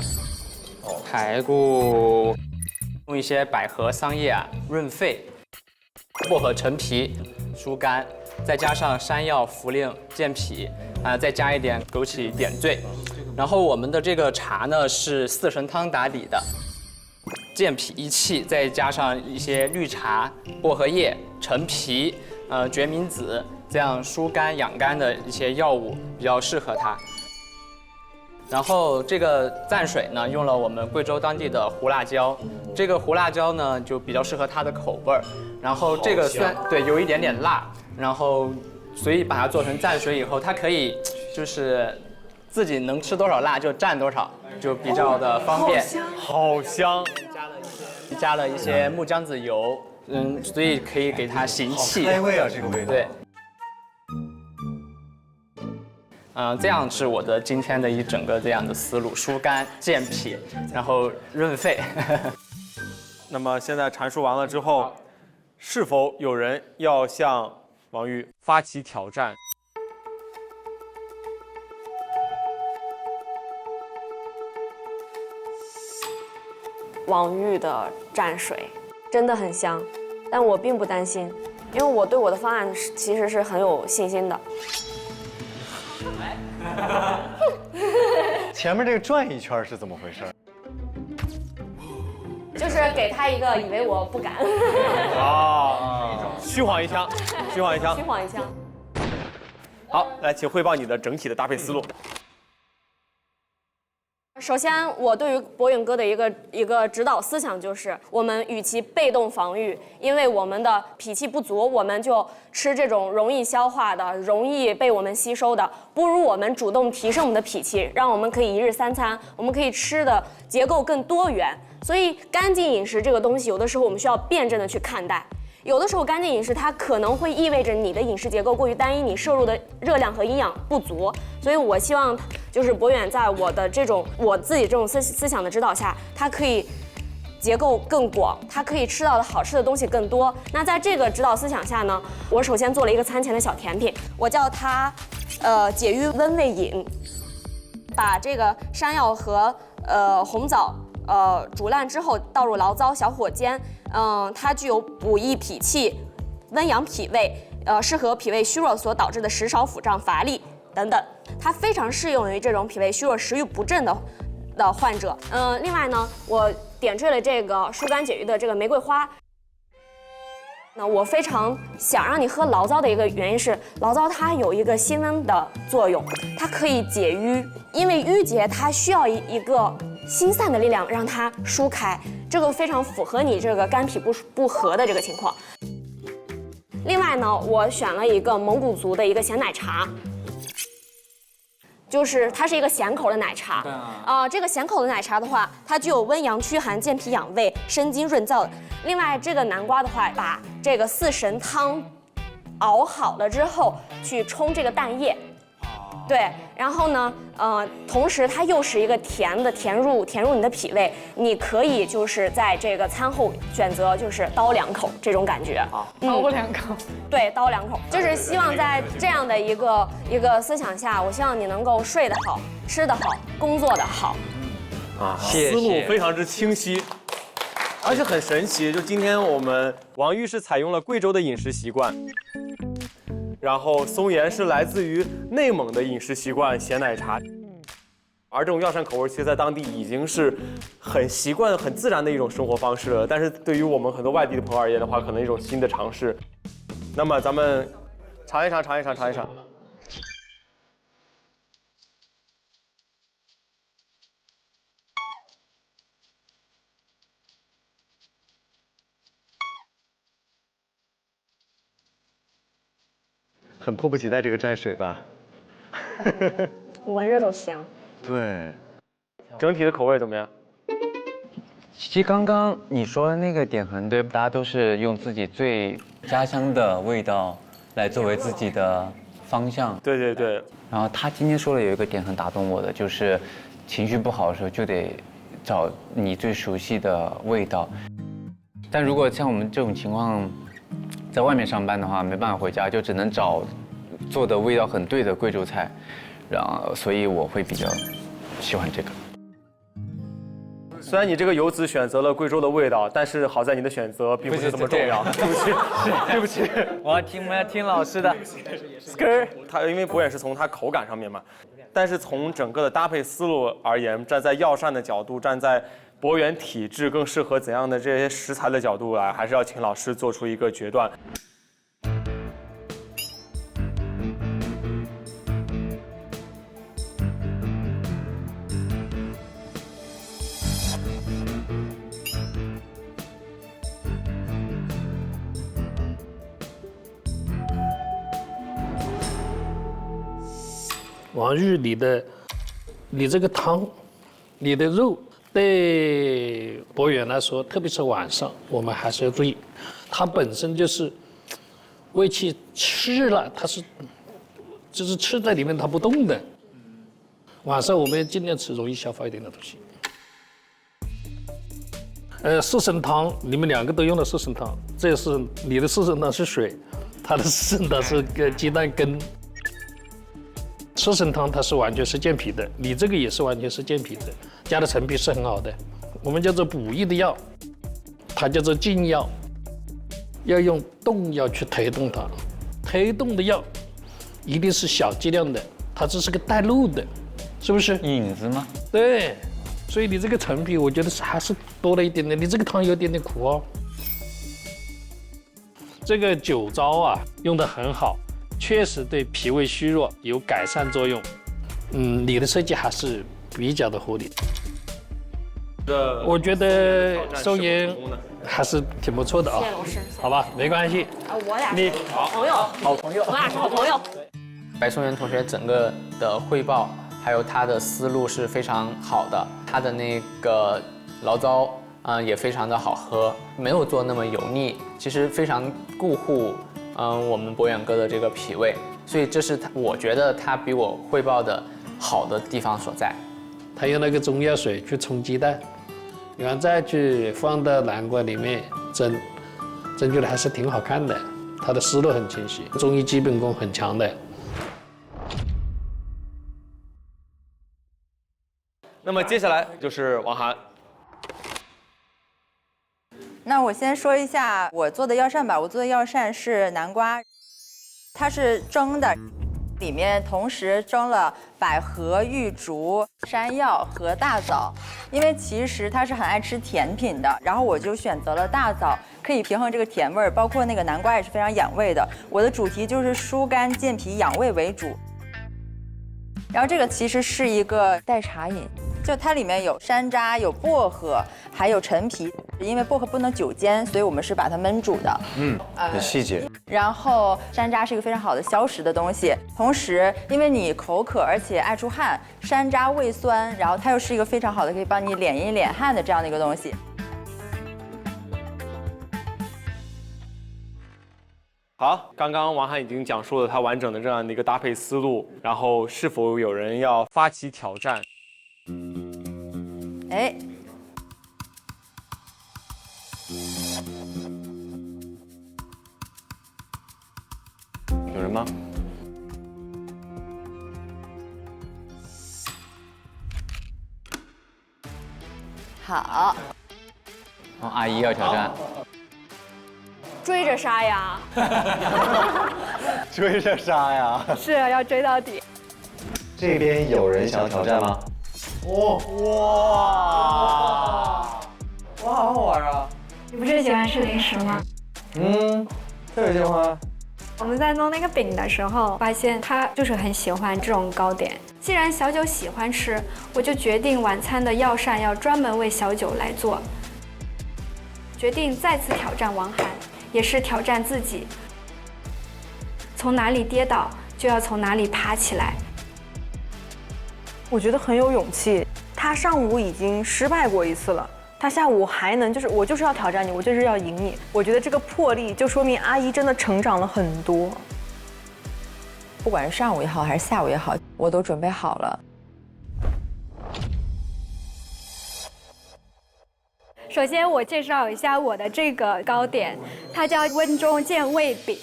排骨用一些百合、桑叶润肺。薄荷、陈皮疏肝，再加上山药、茯苓、健脾，再加一点枸杞点缀。然后我们的这个茶呢是四神汤打底的，健脾益气，再加上一些绿茶、薄荷叶、陈皮、决明子这样疏肝养肝的一些药物比较适合它。然后这个蘸水呢，用了我们贵州当地的胡辣椒，这个胡辣椒呢就比较适合它的口味儿。然后这个酸，对，有一点点辣，然后所以把它做成蘸水以后，它可以就是自己能吃多少辣就蘸多少，就比较的方便。好香！加了一些木姜子油，所以可以给它行气。好开胃啊，这个味道。对。这样是我的今天的一整个这样的思路：疏肝健脾，然后润肺。那么现在阐述完了之后，是否有人要向王玉发起挑战？王玉的蘸水真的很香，但我并不担心，因为我对我的方案其实是很有信心的。前面这个转一圈是怎么回事？就是给他一个以为我不敢。虚晃一枪，虚晃一枪，虚晃一枪。好，来，请汇报你的整体的搭配思路。首先，我对于博远哥的一个指导思想就是，我们与其被动防御，因为我们的脾气不足，我们就吃这种容易消化的、容易被我们吸收的，不如我们主动提升我们的脾气，让我们可以一日三餐，我们可以吃的结构更多元。所以，干净饮食这个东西，有的时候我们需要辩证的去看待。有的时候干净饮食它可能会意味着你的饮食结构过于单一，你摄入的热量和营养不足。所以我希望就是博远在我的我自己这种思想的指导下，它可以结构更广，它可以吃到的好吃的东西更多。那在这个指导思想下呢，我首先做了一个餐前的小甜品，我叫它解郁温胃饮，把这个山药和红枣煮烂之后倒入醪糟，小火煎。它具有补益脾气、温养脾胃，适合脾胃虚弱所导致的食少腹胀、乏力等等。它非常适用于这种脾胃虚弱、食欲不振的患者。另外呢，我点缀了这个疏肝解郁的这个玫瑰花。那我非常想让你喝醪糟的一个原因是，醪糟它有一个辛温的作用，它可以解郁，因为郁结它需要一个心散的力量让它疏开，这个非常符合你这个肝脾不和的这个情况。另外呢，我选了一个蒙古族的一个咸奶茶，就是它是一个咸口的奶茶。这个咸口的奶茶的话，它具有温阳驱寒、健脾养胃、生津润燥。另外，这个南瓜的话，把这个四神汤熬好了之后去冲这个蛋液。对，然后呢，同时它又是一个甜的，甜入你的脾胃，你可以就是在这个餐后选择就是刀两口这种感觉，刀两口，对，刀两口，就是希望在这样的一个思想下，我希望你能够睡得好，吃得好，工作得好，思路非常之清晰，而且很神奇。就今天我们王玉是采用了贵州的饮食习惯。然后松岩是来自于内蒙的饮食习惯，咸奶茶，而这种药膳口味其实在当地已经是很习惯、很自然的一种生活方式了。但是对于我们很多外地的朋友而言的话，可能一种新的尝试。那么咱们尝一尝。很迫不及待这个蘸水吧？闻着都香。对，整体的口味怎么样？其实刚刚你说的那个点很对，大家都是用自己最家乡的味道来作为自己的方向。对。然后他今天说的有一个点很打动我的，就是情绪不好的时候就得找你最熟悉的味道。但如果像我们这种情况，在外面上班的话，没办法回家，就只能找做的味道很对的贵州菜，然后所以我会比较喜欢这个。虽然你这个游子选择了贵州的味道，但是好在你的选择并不是这么重要。对不起，对不起，我要听老师的。它因为博远是从它口感上面嘛，但是从整个的搭配思路而言，站在药膳的角度，站在博远体质更适合怎样的这些食材的角度来，还是要请老师做出一个决断。王玉，你这个汤，你的肉对博远来说，特别是晚上，我们还是要注意，它本身就是胃气吃了，它是就是吃在里面它不动的。晚上我们尽量吃容易消化一点的东西。四神汤，你们两个都用了四神汤，这是你的四神汤是水，它的四神汤是个鸡蛋羹。四神汤它是完全是健脾的，你这个也是完全是健脾的，加的陈皮是很好的。我们叫做补益的药，它叫做进药，要用动药去推动它。推动的药一定是小剂量的，它这是个带路的，是不是？引子吗？对，所以你这个陈皮，我觉得还是多了一点点，你这个汤有点点苦哦。这个酒糟啊，用得很好。确实对脾胃虚弱有改善作用，你的设计还是比较的合理。我觉得宋妍还是挺不错的啊。谢谢老师。好吧，没关系。我俩你朋友，好朋友，我俩是好朋友。白松元同学整个的汇报还有他的思路是非常好的，他的那个醪糟也非常的好喝，没有做那么油腻，其实非常顾护。我们博远哥的这个脾胃，所以这是我觉得他比我汇报的好的地方所在。他用那个中药水去冲鸡蛋，然后再去放到南瓜里面蒸，蒸出来还是挺好看的。他的思路很清晰，中医基本功很强的。那么接下来就是王涵。那我先说一下我做的药膳吧。我做的药膳是南瓜，它是蒸的，里面同时蒸了百合、玉竹、山药和大枣。因为其实他是很爱吃甜品的，然后我就选择了大枣，可以平衡这个甜味儿。包括那个南瓜也是非常养胃的。我的主题就是疏肝健脾养胃为主。然后这个其实是一个代茶饮。就它里面有山楂、有薄荷，还有陈皮。因为薄荷不能久煎，所以我们是把它焖煮的。很细节。然后山楂是一个非常好的消食的东西，同时因为你口渴而且爱出汗，山楂胃酸，然后它又是一个非常好的可以帮你敛一敛汗的这样的一个东西。好，刚刚王涵已经讲述了他完整的这样的一个搭配思路，然后是否有人要发起挑战？哎，有人吗？好。阿姨要挑战。追着杀呀！追着杀呀！是要追到底。这边有人想挑战吗？哇，好好玩啊！你不是喜欢吃零食吗？特别喜欢。我们在弄那个饼的时候，发现他就是很喜欢这种糕点。既然小九喜欢吃，我就决定晚餐的药膳要专门为小九来做。决定再次挑战王涵，也是挑战自己。从哪里跌倒，就要从哪里爬起来。我觉得很有勇气。他上午已经失败过一次了，他下午还能我就是要挑战你，我就是要赢你。我觉得这个魄力就说明阿姨真的成长了很多。不管是上午也好，还是下午也好，我都准备好了。首先，我介绍一下我的这个糕点，它叫温中健胃饼。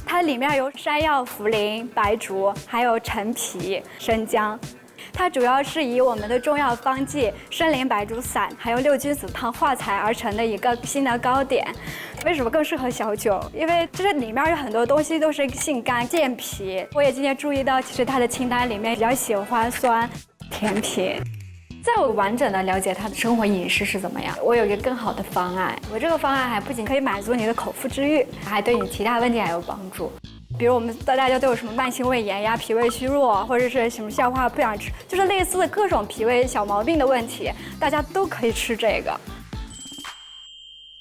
它里面有山药、茯苓、白术，还有陈皮、生姜。它它主要是以我们的中药方剂参苓白术散还有六君子汤化材而成的一个新的糕点。为什么更适合小酒？因为这里面有很多东西都是性甘健脾。我也今天注意到，其实它的清单里面比较喜欢酸甜品。在我完整的了解他的生活饮食是怎么样，我有一个更好的方案。我这个方案还不仅可以满足你的口腹之欲，还对你其他问题还有帮助。比如我们大家都有什么慢性胃炎呀、脾胃虚弱，或者是什么消化不想吃，就是类似的各种脾胃小毛病的问题，大家都可以吃这个。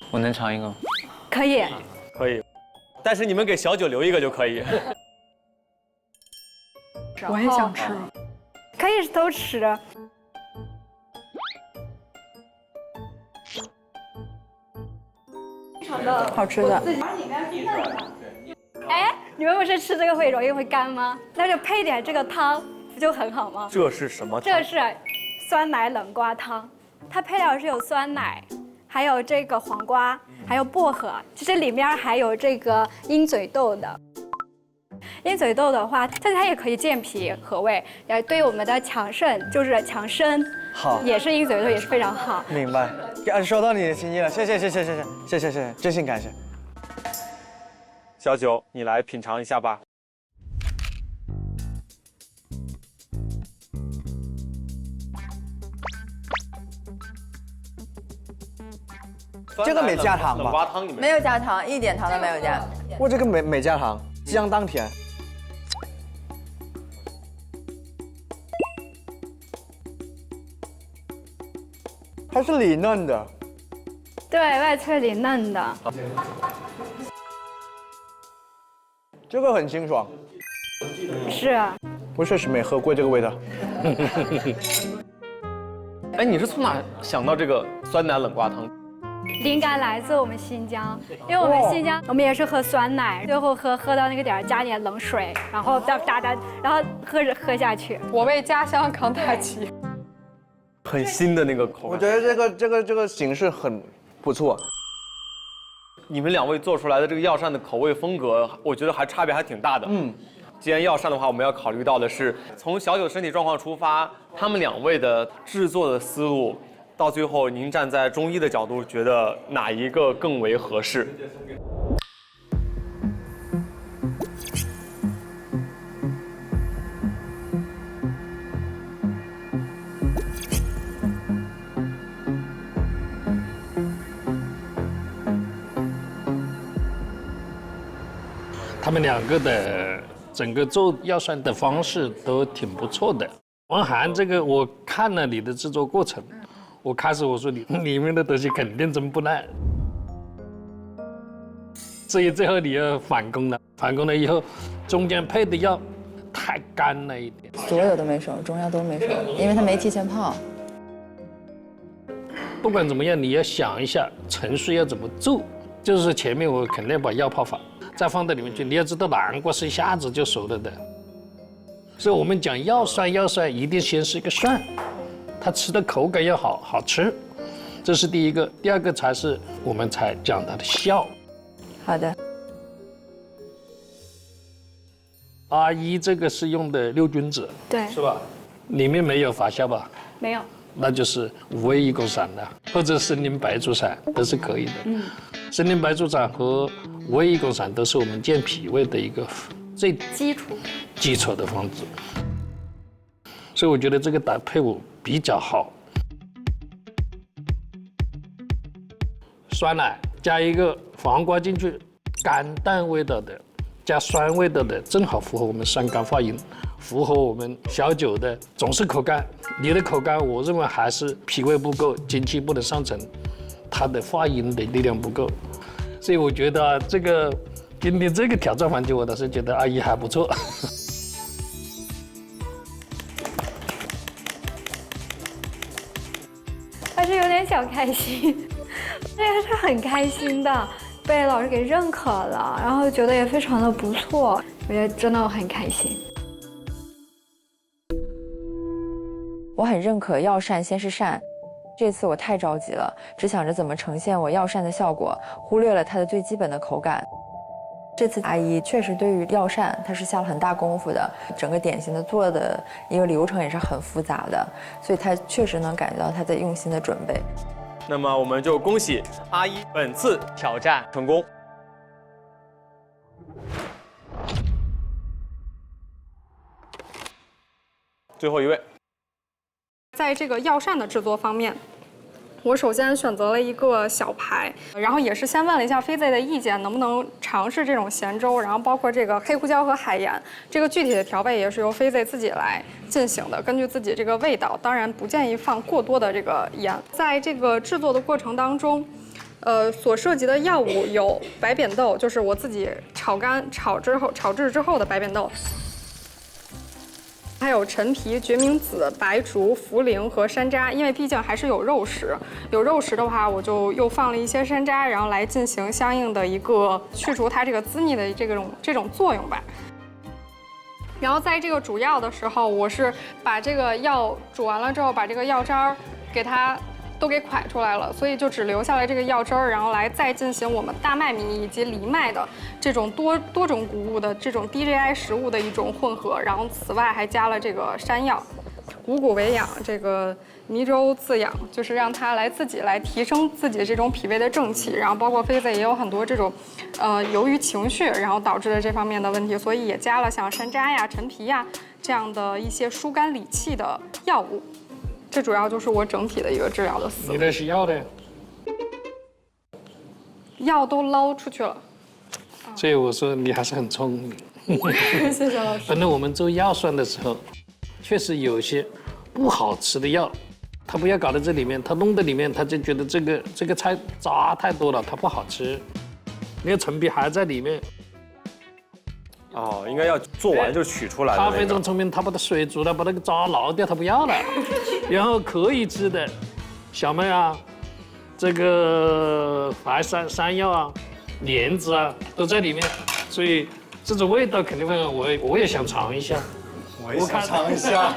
我能尝一个吗？可以，可以，但是你们给小九留一个就可以。我也想吃，可以都吃。好吃的。哎，你们不是吃这个会容易会干吗？那就配点这个汤，不就很好吗？这是什么汤？这是酸奶冷瓜汤，它配料是有酸奶，还有这个黄瓜，还有薄荷，其实里面还有这个鹰嘴豆的。鹰嘴豆的话，它也可以健脾和胃，也对我们的强肾，就是强身。好，也是鹰嘴豆，也是非常好。明白，收到你的心意了，谢谢，真心感谢。小九，你来品尝一下吧。这个没加糖吧？冷瓜汤里面没有加糖，一点糖都没有加。我这个没加糖，相当甜。它是里嫩的，对外脆里嫩的。这个很清爽。是啊，我确实没喝过这个味道。哎，你是从哪想到这个酸奶冷瓜汤？灵感来自我们新疆，因为我们新疆我们也是喝酸奶，最后喝到那个点儿加点冷水，然后再打，然后喝下去。我为家乡扛大旗。很新的那个口感。我觉得这个形式很不错。你们两位做出来的这个药膳的口味风格，我觉得差别还挺大的。既然药膳的话，我们要考虑到的是从小九身体状况出发，他们两位的制作的思路，到最后您站在中医的角度，觉得哪一个更为合适？他们两个的整个做药膳的方式都挺不错的。王涵这个我看了你的制作过程，我开始我说你里面的东西肯定蒸不烂，所以最后你要返工了，返工了以后，中间配的药太干了一点，所有都没熟，中药都没熟，因为它没提前泡。不管怎么样，你要想一下程序要怎么做，就是前面我肯定把药泡法再放到里面去，你要知道南瓜是一下子就熟了的，所以我们讲药膳一定先是一个涮，它吃的口感要好吃，这是第一个。第二个才是我们才讲它的效。好的。阿姨这个是用的六君子，对，是吧？里面没有发酵吧？没有。那就是五味一共散的，或者参苓白术散都是可以的。参苓白术散和五味一共散都是我们健脾胃的一个最基础的方子，所以我觉得这个搭配我比较好。酸奶加一个黄瓜进去，甘淡味道的，加酸味道的，正好符合我们酸甘化阴，符合我们小九的总是口干。你的口干，我认为还是脾胃不够，精气不能上承，它的化阴的力量不够。所以我觉得这个今天这个挑战环节，我倒是觉得阿姨还不错。还是有点小开心，这个是很开心的，被老师给认可了，然后觉得也非常的不错，我觉得真的很开心。我很认可药膳先是膳，这次我太着急了，只想着怎么呈现我药膳的效果，忽略了它的最基本的口感。这次阿姨确实对于药膳，她是下了很大功夫的，整个点心的做的一个流程也是很复杂的，所以她确实能感觉到她在用心的准备。那么我们就恭喜阿一本次挑战成功。最后一位，在这个药膳的制作方面，我首先选择了一个小排，然后也是先问了一下 Fizi 的意见，能不能尝试这种咸粥，然后包括这个黑胡椒和海盐，这个具体的调味也是由 Fizi 自己来进行的，根据自己这个味道，当然不建议放过多的这个盐。在这个制作的过程当中，所涉及的药物有白扁豆，就是我自己炒干、炒制之后的白扁豆。还有陈皮、决明子、白术、茯苓和山楂，因为毕竟还是有肉食，有肉食的话，我就又放了一些山楂，然后来进行相应的一个去除它这个滋腻的这种作用吧。然后在这个煮药的时候，我是把这个药煮完了之后，把这个药渣儿给它都给蒯出来了，所以就只留下来这个药汁儿，然后来再进行我们大麦米以及藜麦的这种多种谷物的这种 DJI 食物的一种混合，然后此外还加了这个山药，五谷为养，这个迷粥自养，就是让它来自己来提升自己这种脾胃的正气，然后包括Fizi也有很多这种，由于情绪然后导致的这方面的问题，所以也加了像山楂呀、陈皮呀这样的一些疏肝理气的药物。这主要就是我整体的一个治疗的思路。你那是药的，药都捞出去了。所以我说你还是很聪明。谢谢老师。本来我们做药膳的时候，确实有些不好吃的药，他不要搞到这里面，他弄到里面，他就觉得这个菜渣太多了，它不好吃。那个陈皮还在里面。哦，应该要做完就取出来。他非常聪明，他把它水煮了，把那个渣捞掉，他不要了。然后可以吃的小麦啊，这个白山药啊、莲子啊都在里面，所以这种味道肯定会，我也想尝一下。我也想尝一下，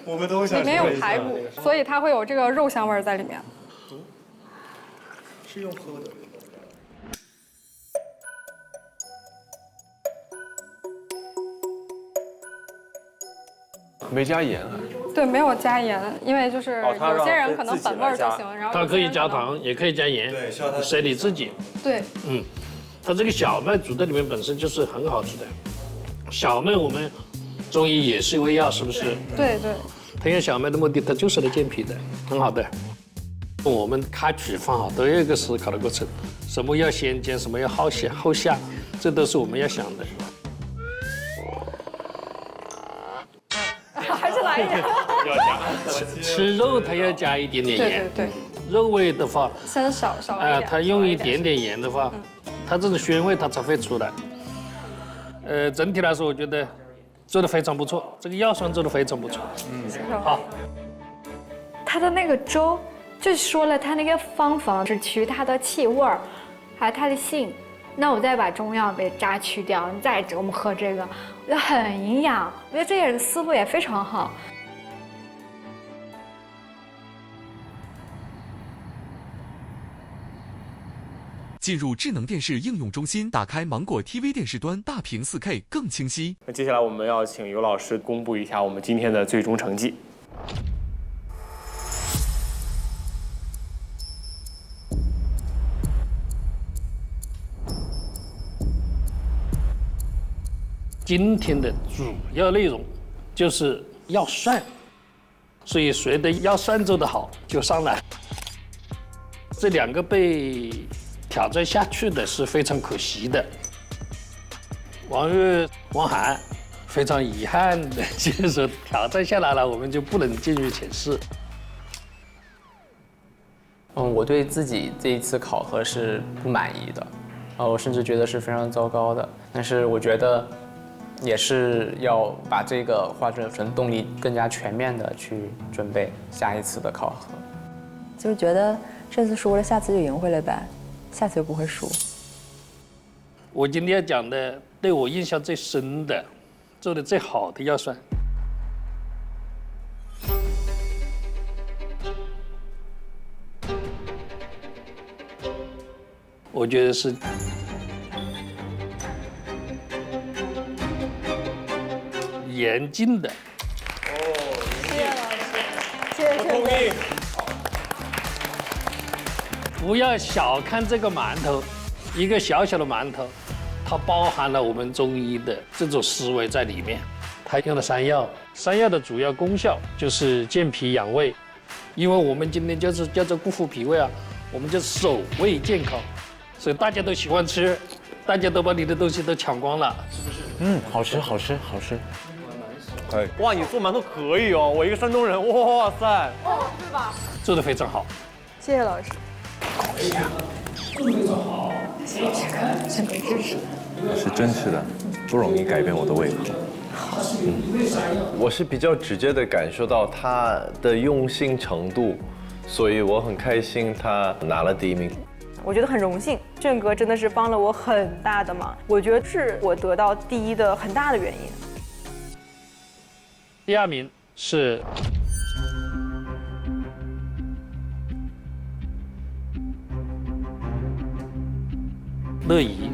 我们都想。里面有排骨，所以它会有这个肉香味在里面。是用喝的。没加盐啊？对，没有加盐，因为就是有些人可能本味就行，然后它可以加糖，也可以加盐，对，随你自己。对，它这个小麦煮在里面本身就是很好吃的。小麦我们中医也是为药，是不是？对对。它用小麦的目的，它就是来健脾的，很好的。我们开曲放好都有一个思考的过程，什么要先煎，什么要后下，这都是我们要想的。还是来一点。要加吃肉，它要加一点点盐。对对对。肉味的话，先少来一点。它用一点点盐的话，它这种鲜味它才会出来。整体来说，我觉得做得非常不错，这个药膳做得非常不错。好。它的那个粥，就说了它那个方法是取它的气味儿，还有它的性。那我再把中药给渣去掉，你再我们喝这个，我觉得很营养。我觉得这个思路也非常好。进入智能电视应用中心，打开芒果 TV 电视端，大屏4K 更清晰。那接下来我们要请尤老师公布一下我们今天的最终成绩。今天的主要内容就是药膳，所以谁的药膳做得好就上来。这两个被挑战下去的是非常可惜的。王悦、汪涵非常遗憾的就是说挑战下来了，我们就不能进入前4。我对自己这一次考核是不满意的，我甚至觉得是非常糟糕的。但是我觉得也是要把这个化成动力，更加全面的去准备下一次的考核。就是觉得这次输了，下次就赢回来呗，下次就不会输。我今天要讲的，对我印象最深的、做的最好的药膳，我觉得是严禁的。谢谢老师，谢谢同意。不要小看这个馒头，一个小小的馒头，它包含了我们中医的这种思维在里面。它用了山药，山药的主要功效就是健脾养胃，因为我们今天就是叫做固护脾胃啊，我们就守胃健康，所以大家都喜欢吃，大家都把你的东西都抢光了，是不是？嗯，好吃，好吃，好吃。可以。哇，你做馒头可以哦，我一个山东人，哇塞，哦，对吧？做得非常好。谢谢老师。做得非常好。谢谢这个支持。是真吃的，不容易改变我的胃口。我是比较直接的感受到他的用心程度，所以我很开心他拿了第1名。我觉得很荣幸，炫哥真的是帮了我很大的忙，我觉得是我得到第1的很大的原因。第2名是乐怡，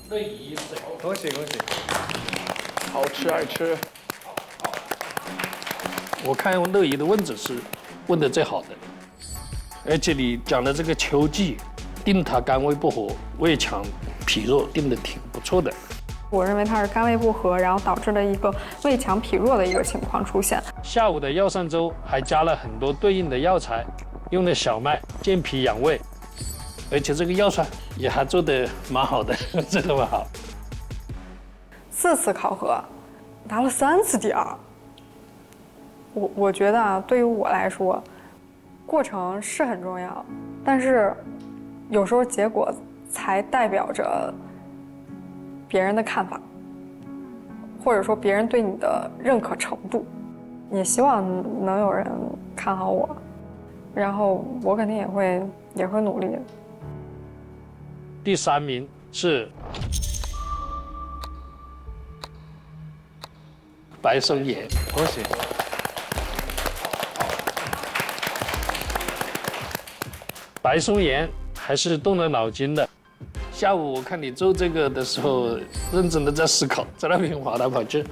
乐怡是恭喜恭喜，好吃爱吃。我看乐怡的问子是问的最好的，而且你讲的这个秋季定它肝胃不和、胃强脾弱，定的挺不错的。我认为它是肝胃不和，然后导致了一个胃强脾弱的一个情况出现。下午的药膳粥还加了很多对应的药材，用了小麦健脾养胃，而且这个药膳也还做得蛮好的，做得蛮好。4次考核，拿了3次第2。我觉得啊，对于我来说，过程是很重要，但是有时候结果才代表着别人的看法，或者说别人对你的认可程度。也希望能有人看好我，然后我肯定也会努力的。第3名是白松岩，恭喜。白松岩还是动了脑筋的。下午我看你做这个的时候，认真的在思考，在那边跑来跑去，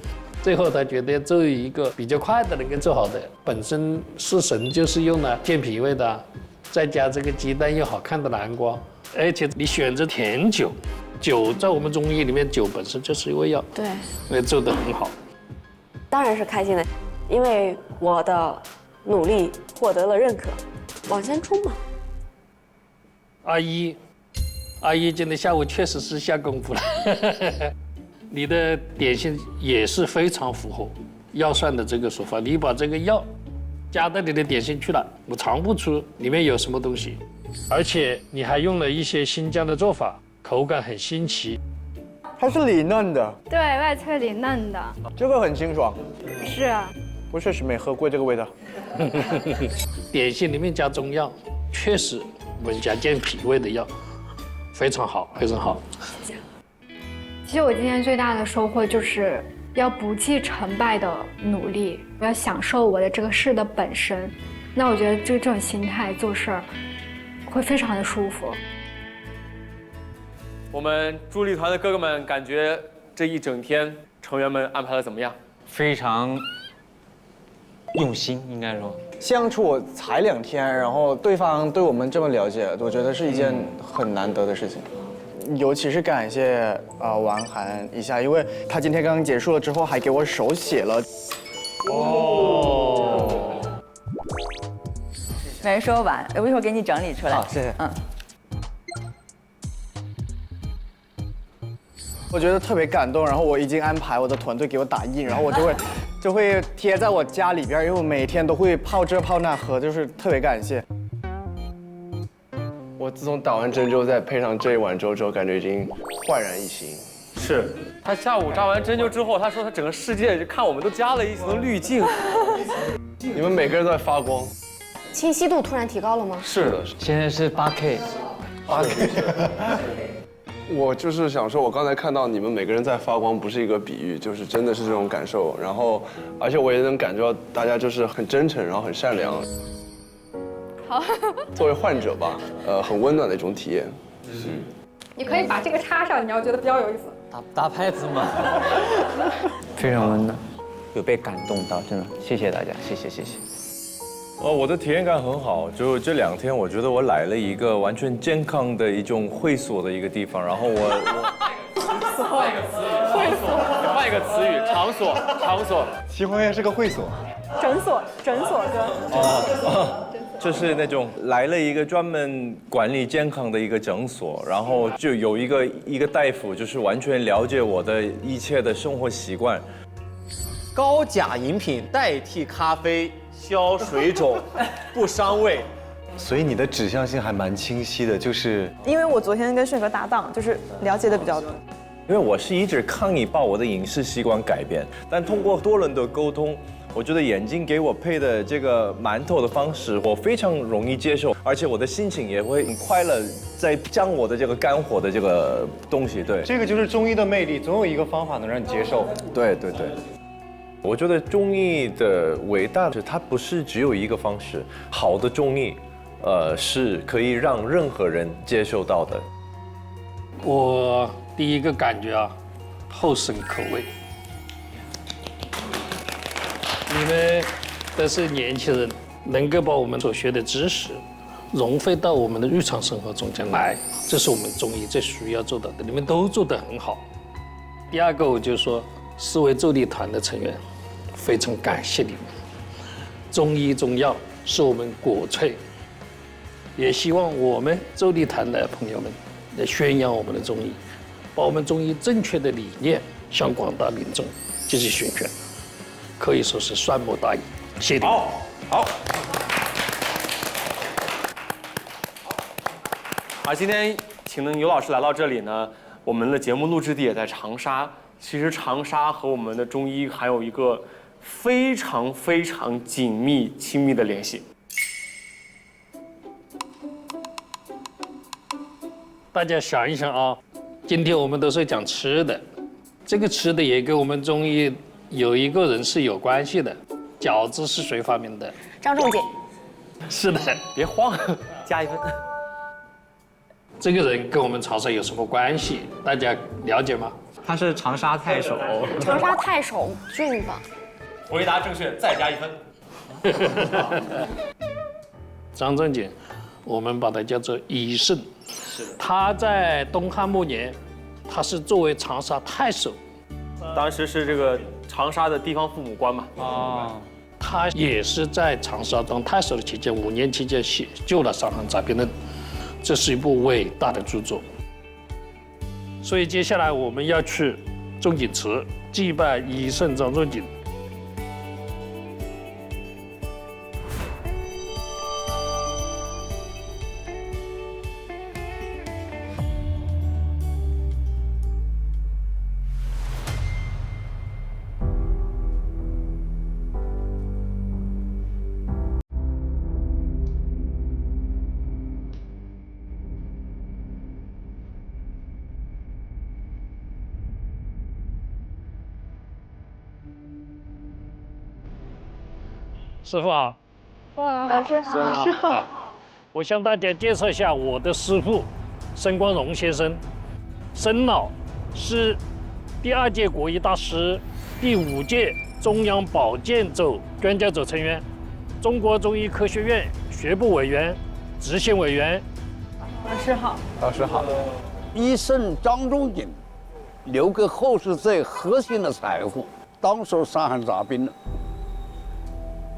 最后他觉得做一个比较快的能够做好的。本身四神就是用了健脾胃的，再加这个鸡蛋又好看的南瓜，而且你选择甜酒，酒在我们中医里面酒本身就是胃药，对，所以做得很好。当然是开心的，因为我的努力获得了认可，往前冲嘛。阿姨今天下午确实是下功夫了，你的点心也是非常符合药膳的这个说法。你把这个药加到你的点心去了，我尝不出里面有什么东西，而且你还用了一些新疆的做法，口感很新奇。它是里嫩的，对外脆里嫩的，这个很清爽。是啊，我确实没喝过这个味道。点心里面加中药，确实我们加健脾胃的药，非常好，非常好。其实我今天最大的收获就是要不计成败的努力，我要享受我的这个事的本身。那我觉得这种心态做事儿会非常的舒服。我们助力团的哥哥们感觉这一整天成员们安排的怎么样？非常用心，应该说。相处才2天，然后对方对我们这么了解，我觉得是一件很难得的事情。尤其是感谢王涵一下，因为他今天刚刚结束了之后，还给我手写了。哦。没说完，我一会儿给你整理出来。好，谢谢。我觉得特别感动，然后我已经安排我的团队给我打印，然后我就会贴在我家里边，因为我每天都会泡这泡那喝，就是特别感谢。我自从打完针灸，再配上这一碗粥之后，感觉已经焕然一新。是他下午扎完针灸之后，他说他整个世界就看我们都加了一层滤镜。你们每个人都在发光。清晰度突然提高了吗？是的，现在是8K。我就是想说，我刚才看到你们每个人在发光，不是一个比喻，就是真的是这种感受。然后，而且我也能感觉到大家就是很真诚，然后很善良。好。作为患者吧，很温暖的一种体验。你可以把这个插上，你要觉得比较有意思。打拍子嘛。非常温暖。有被感动到，真的，谢谢大家，谢谢。我的体验感很好，就这2天，我觉得我来了一个完全健康的一种会所的一个地方，然后换一个词语，场所。奇峰宴是个会所，诊所哥。就是那种来了一个专门管理健康的一个诊所，然后就有一个大夫，就是完全了解我的一切的生活习惯。高钾饮品代替咖啡，消水肿，不伤胃。所以你的指向性还蛮清晰的，就是因为我昨天跟炫哥搭档，就是了解的比较多。因为我是一直抗议把我的饮食习惯改变，但通过多轮的沟通，我觉得眼睛给我配的这个馒头的方式，我非常容易接受，而且我的心情也会很快乐，在降我的这个肝火的这个东西。对，这个就是中医的魅力，总有一个方法能让你接受。对。我觉得中医的伟大是它不是只有一个方式，好的中医，是可以让任何人接受到的。我第一个感觉啊，后生可畏。你们都是年轻人，能够把我们所学的知识融汇到我们的日常生活中间来，这是我们中医最需要做到的。你们都做得很好。第二个，我就说4位助力团的成员，非常感谢你们。中医中药是我们国粹，也希望我们助力团的朋友们来宣扬我们的中医，把我们中医正确的理念向广大民众进行宣传，可以说是善莫大焉。谢谢你们。好。今天请尤老师来到这里呢，我们的节目录制地也在长沙。其实长沙和我们的中医还有一个非常非常紧密亲密的联系。大家想一想啊，今天我们都是讲吃的，这个吃的也跟我们中医有一个人是有关系的。饺子是谁发明的？张仲景。是的，别慌，加1分。这个人跟我们长沙有什么关系？大家了解吗？他是长沙太守。长沙太守郡吧？回答正确，再加1分。张仲景，我们把他叫做医圣。是的。他在东汉末年，他是作为长沙太守，当时是这个长沙的地方父母官嘛。他也是在长沙当太守的期间5年期间写就了《伤寒杂病论》，这是一部伟大的著作。所以接下来我们要去仲景祠祭拜医圣张仲景。师傅好。老师好。我向大家介绍一下我的师傅申光荣先生。申老是第2届国医大师，第5届中央保健组专家组成员，中国中医科学院学部委员、执行委员。老师好。老师好。医圣张仲景留给后世最核心的财富，当时伤寒杂病了。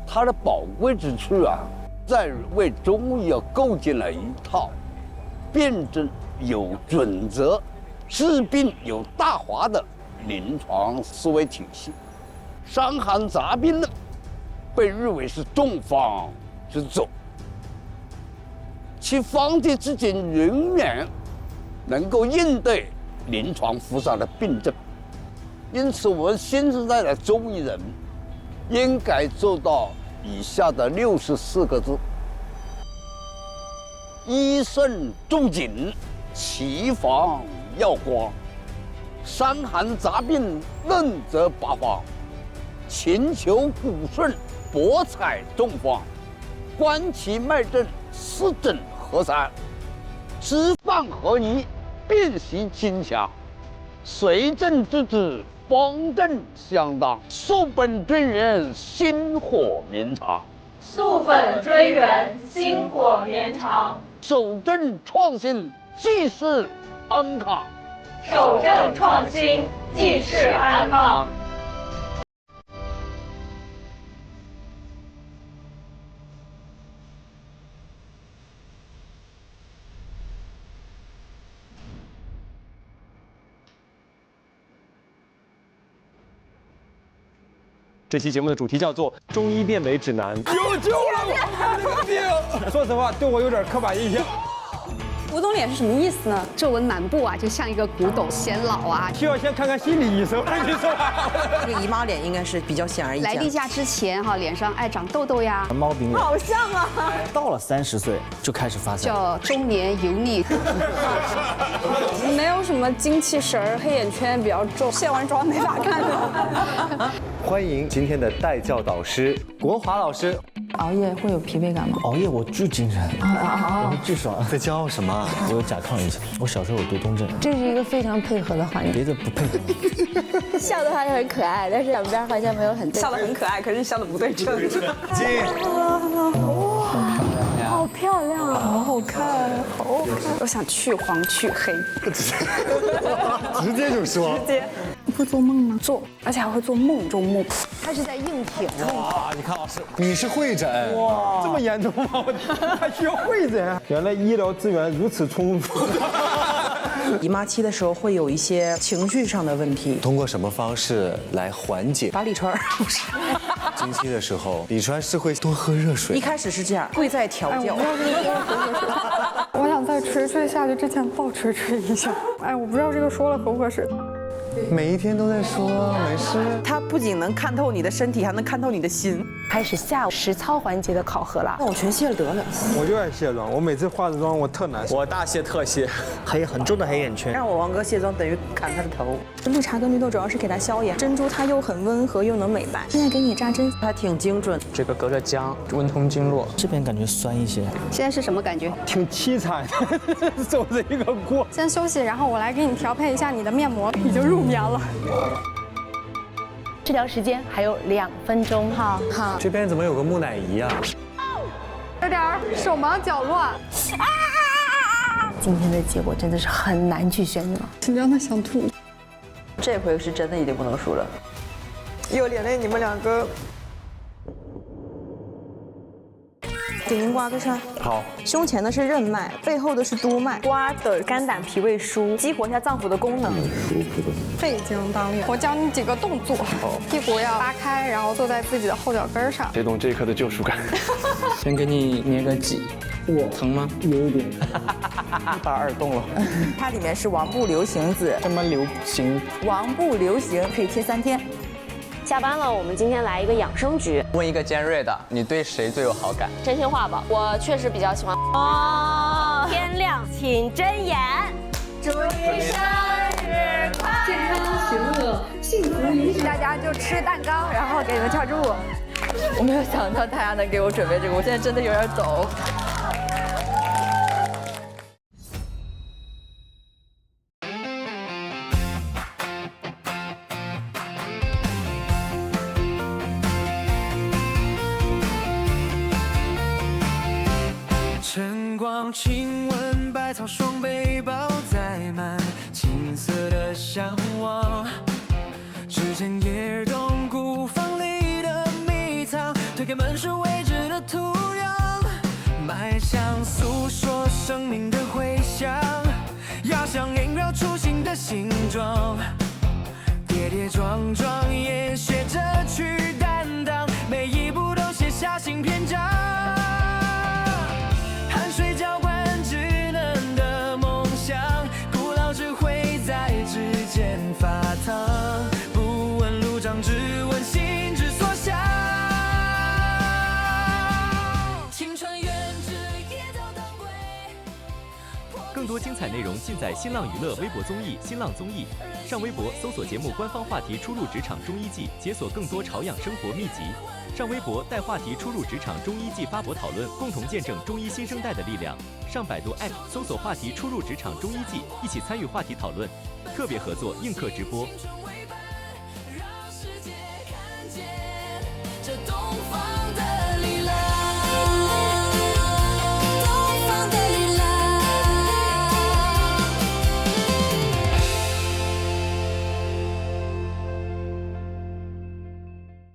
它的宝贵之处啊，在于为中医构建了一套辩证有准则、治病有大化的临床思维体系。伤寒杂病论被誉为是东方之宗，其方剂之间永远能够应对临床复杂的病症。因此，我们新时代的中医人应该做到以下的64个字：医圣仲景，其方药光，伤寒杂病论则八方，勤求骨顺，博采众方，观其脉证，四诊合三，知饭合宜，辨析精详，随症治之，方正相当，溯本追源，薪火绵长。溯本追源，薪火绵长。守正创新，济世安康。守正创新，济世安康。这期节目的主题叫做《中医辨伪指南》。有救了！我这个病，说实话，对我有点刻板印象。古董脸是什么意思呢？皱纹满布啊，就像一个古董显老啊。需要先看看心理医生。你说，这个姨妈脸应该是比较显而易见。来例假之前哈，脸上爱长痘痘呀，猫饼脸，好像啊。到了30岁就开始发展，叫中年油腻。没有什么精气神儿，黑眼圈比较重，卸完妆没法看的。欢迎今天的带教导师国华老师。熬夜会有疲惫感吗？熬夜我巨精神，我巨爽。在骄傲什么？我有甲亢以前，我小时候有多动症。这是一个非常配合的环节。别的不配合。笑的话很可爱，但是两边好像没有很对。笑的很可爱，可是笑的不对称。好漂亮啊！好好看，好好看。我想去黄去黑。直接就说。直接。你会做梦吗？做，而且还会做梦中梦。他是在硬挺。哇，你看老师，你是会诊哇，这么严重吗？我还需要会诊？原来医疗资源如此充足。姨妈期的时候会有一些情绪上的问题，通过什么方式来缓解？打李川不是。经期的时候，李川是会多喝热水。一开始是这样，贵在调教。我想在锤锤下去之前抱锤锤一下。哎，我不知道这个说了合不合适。每一天都在说没事。它不仅能看透你的身体，还能看透你的心。开始下午实操环节的考核了，那我全卸了得了。我就爱卸妆，我每次化的妆我特难卸。我大卸特卸，黑很重的黑眼圈。让我王哥卸妆等于砍他的头。绿茶跟绿豆主要是给它消炎，珍珠它又很温和又能美白。现在给你扎针，它挺精准。这个隔着姜，温通经络。这边感觉酸一些。现在是什么感觉？挺凄惨，走着一个锅。先休息，然后我来给你调配一下你的面膜，已经入眠了。治疗时间还有2分钟，好。这边怎么有个木乃伊啊？有点手忙脚乱。今天的结果真的是很难去选择，紧张的想吐。这回是真的已经不能输了。又连累你们2个。给您刮个痧。好。胸前的是任脉，背后的是督脉，刮的肝胆脾胃疏，激活一下脏腑的功能。肺经当令，我教你几个动作。屁股要扒开，然后坐在自己的后脚跟上。谁懂这一刻的救赎感？先给你捏个脊，疼吗？有一点。把耳动了。它里面是王部流行子。什么流行？王部流行可以贴3天。下班了，我们今天来一个养生局。问一个尖锐的，你对谁最有好感？真心话吧，我确实比较喜欢。哦，天亮请睁眼。祝你生日快乐！健康喜乐，幸福永远。大家就吃蛋糕，然后给你们跳支舞。我没有想到大家能给我准备这个，我现在真的有点抖。晨光亲吻百草双背包载满青涩的向往，只见叶儿冬古房里的秘藏，推开门是未知的土壤，脉象诉说生命的回响，压箱萦绕初心的形状，跌跌撞撞也学着去担当，每一步都写下新篇章。汗水浇灌稚嫩的梦想，古老智慧在指尖发烫，不问路障，只问心之所向。青春远志也到当归。更多精彩内容尽在新浪娱乐微博综艺、新浪综艺。上微博搜索节目官方话题“初入职场中医季”，解锁更多朝养生活秘籍。上微博带话题“初入职场中医季”发博讨论，共同见证中医新生代的力量。上百度 App 搜索话题“初入职场中医季”，一起参与话题讨论。特别合作映客直播。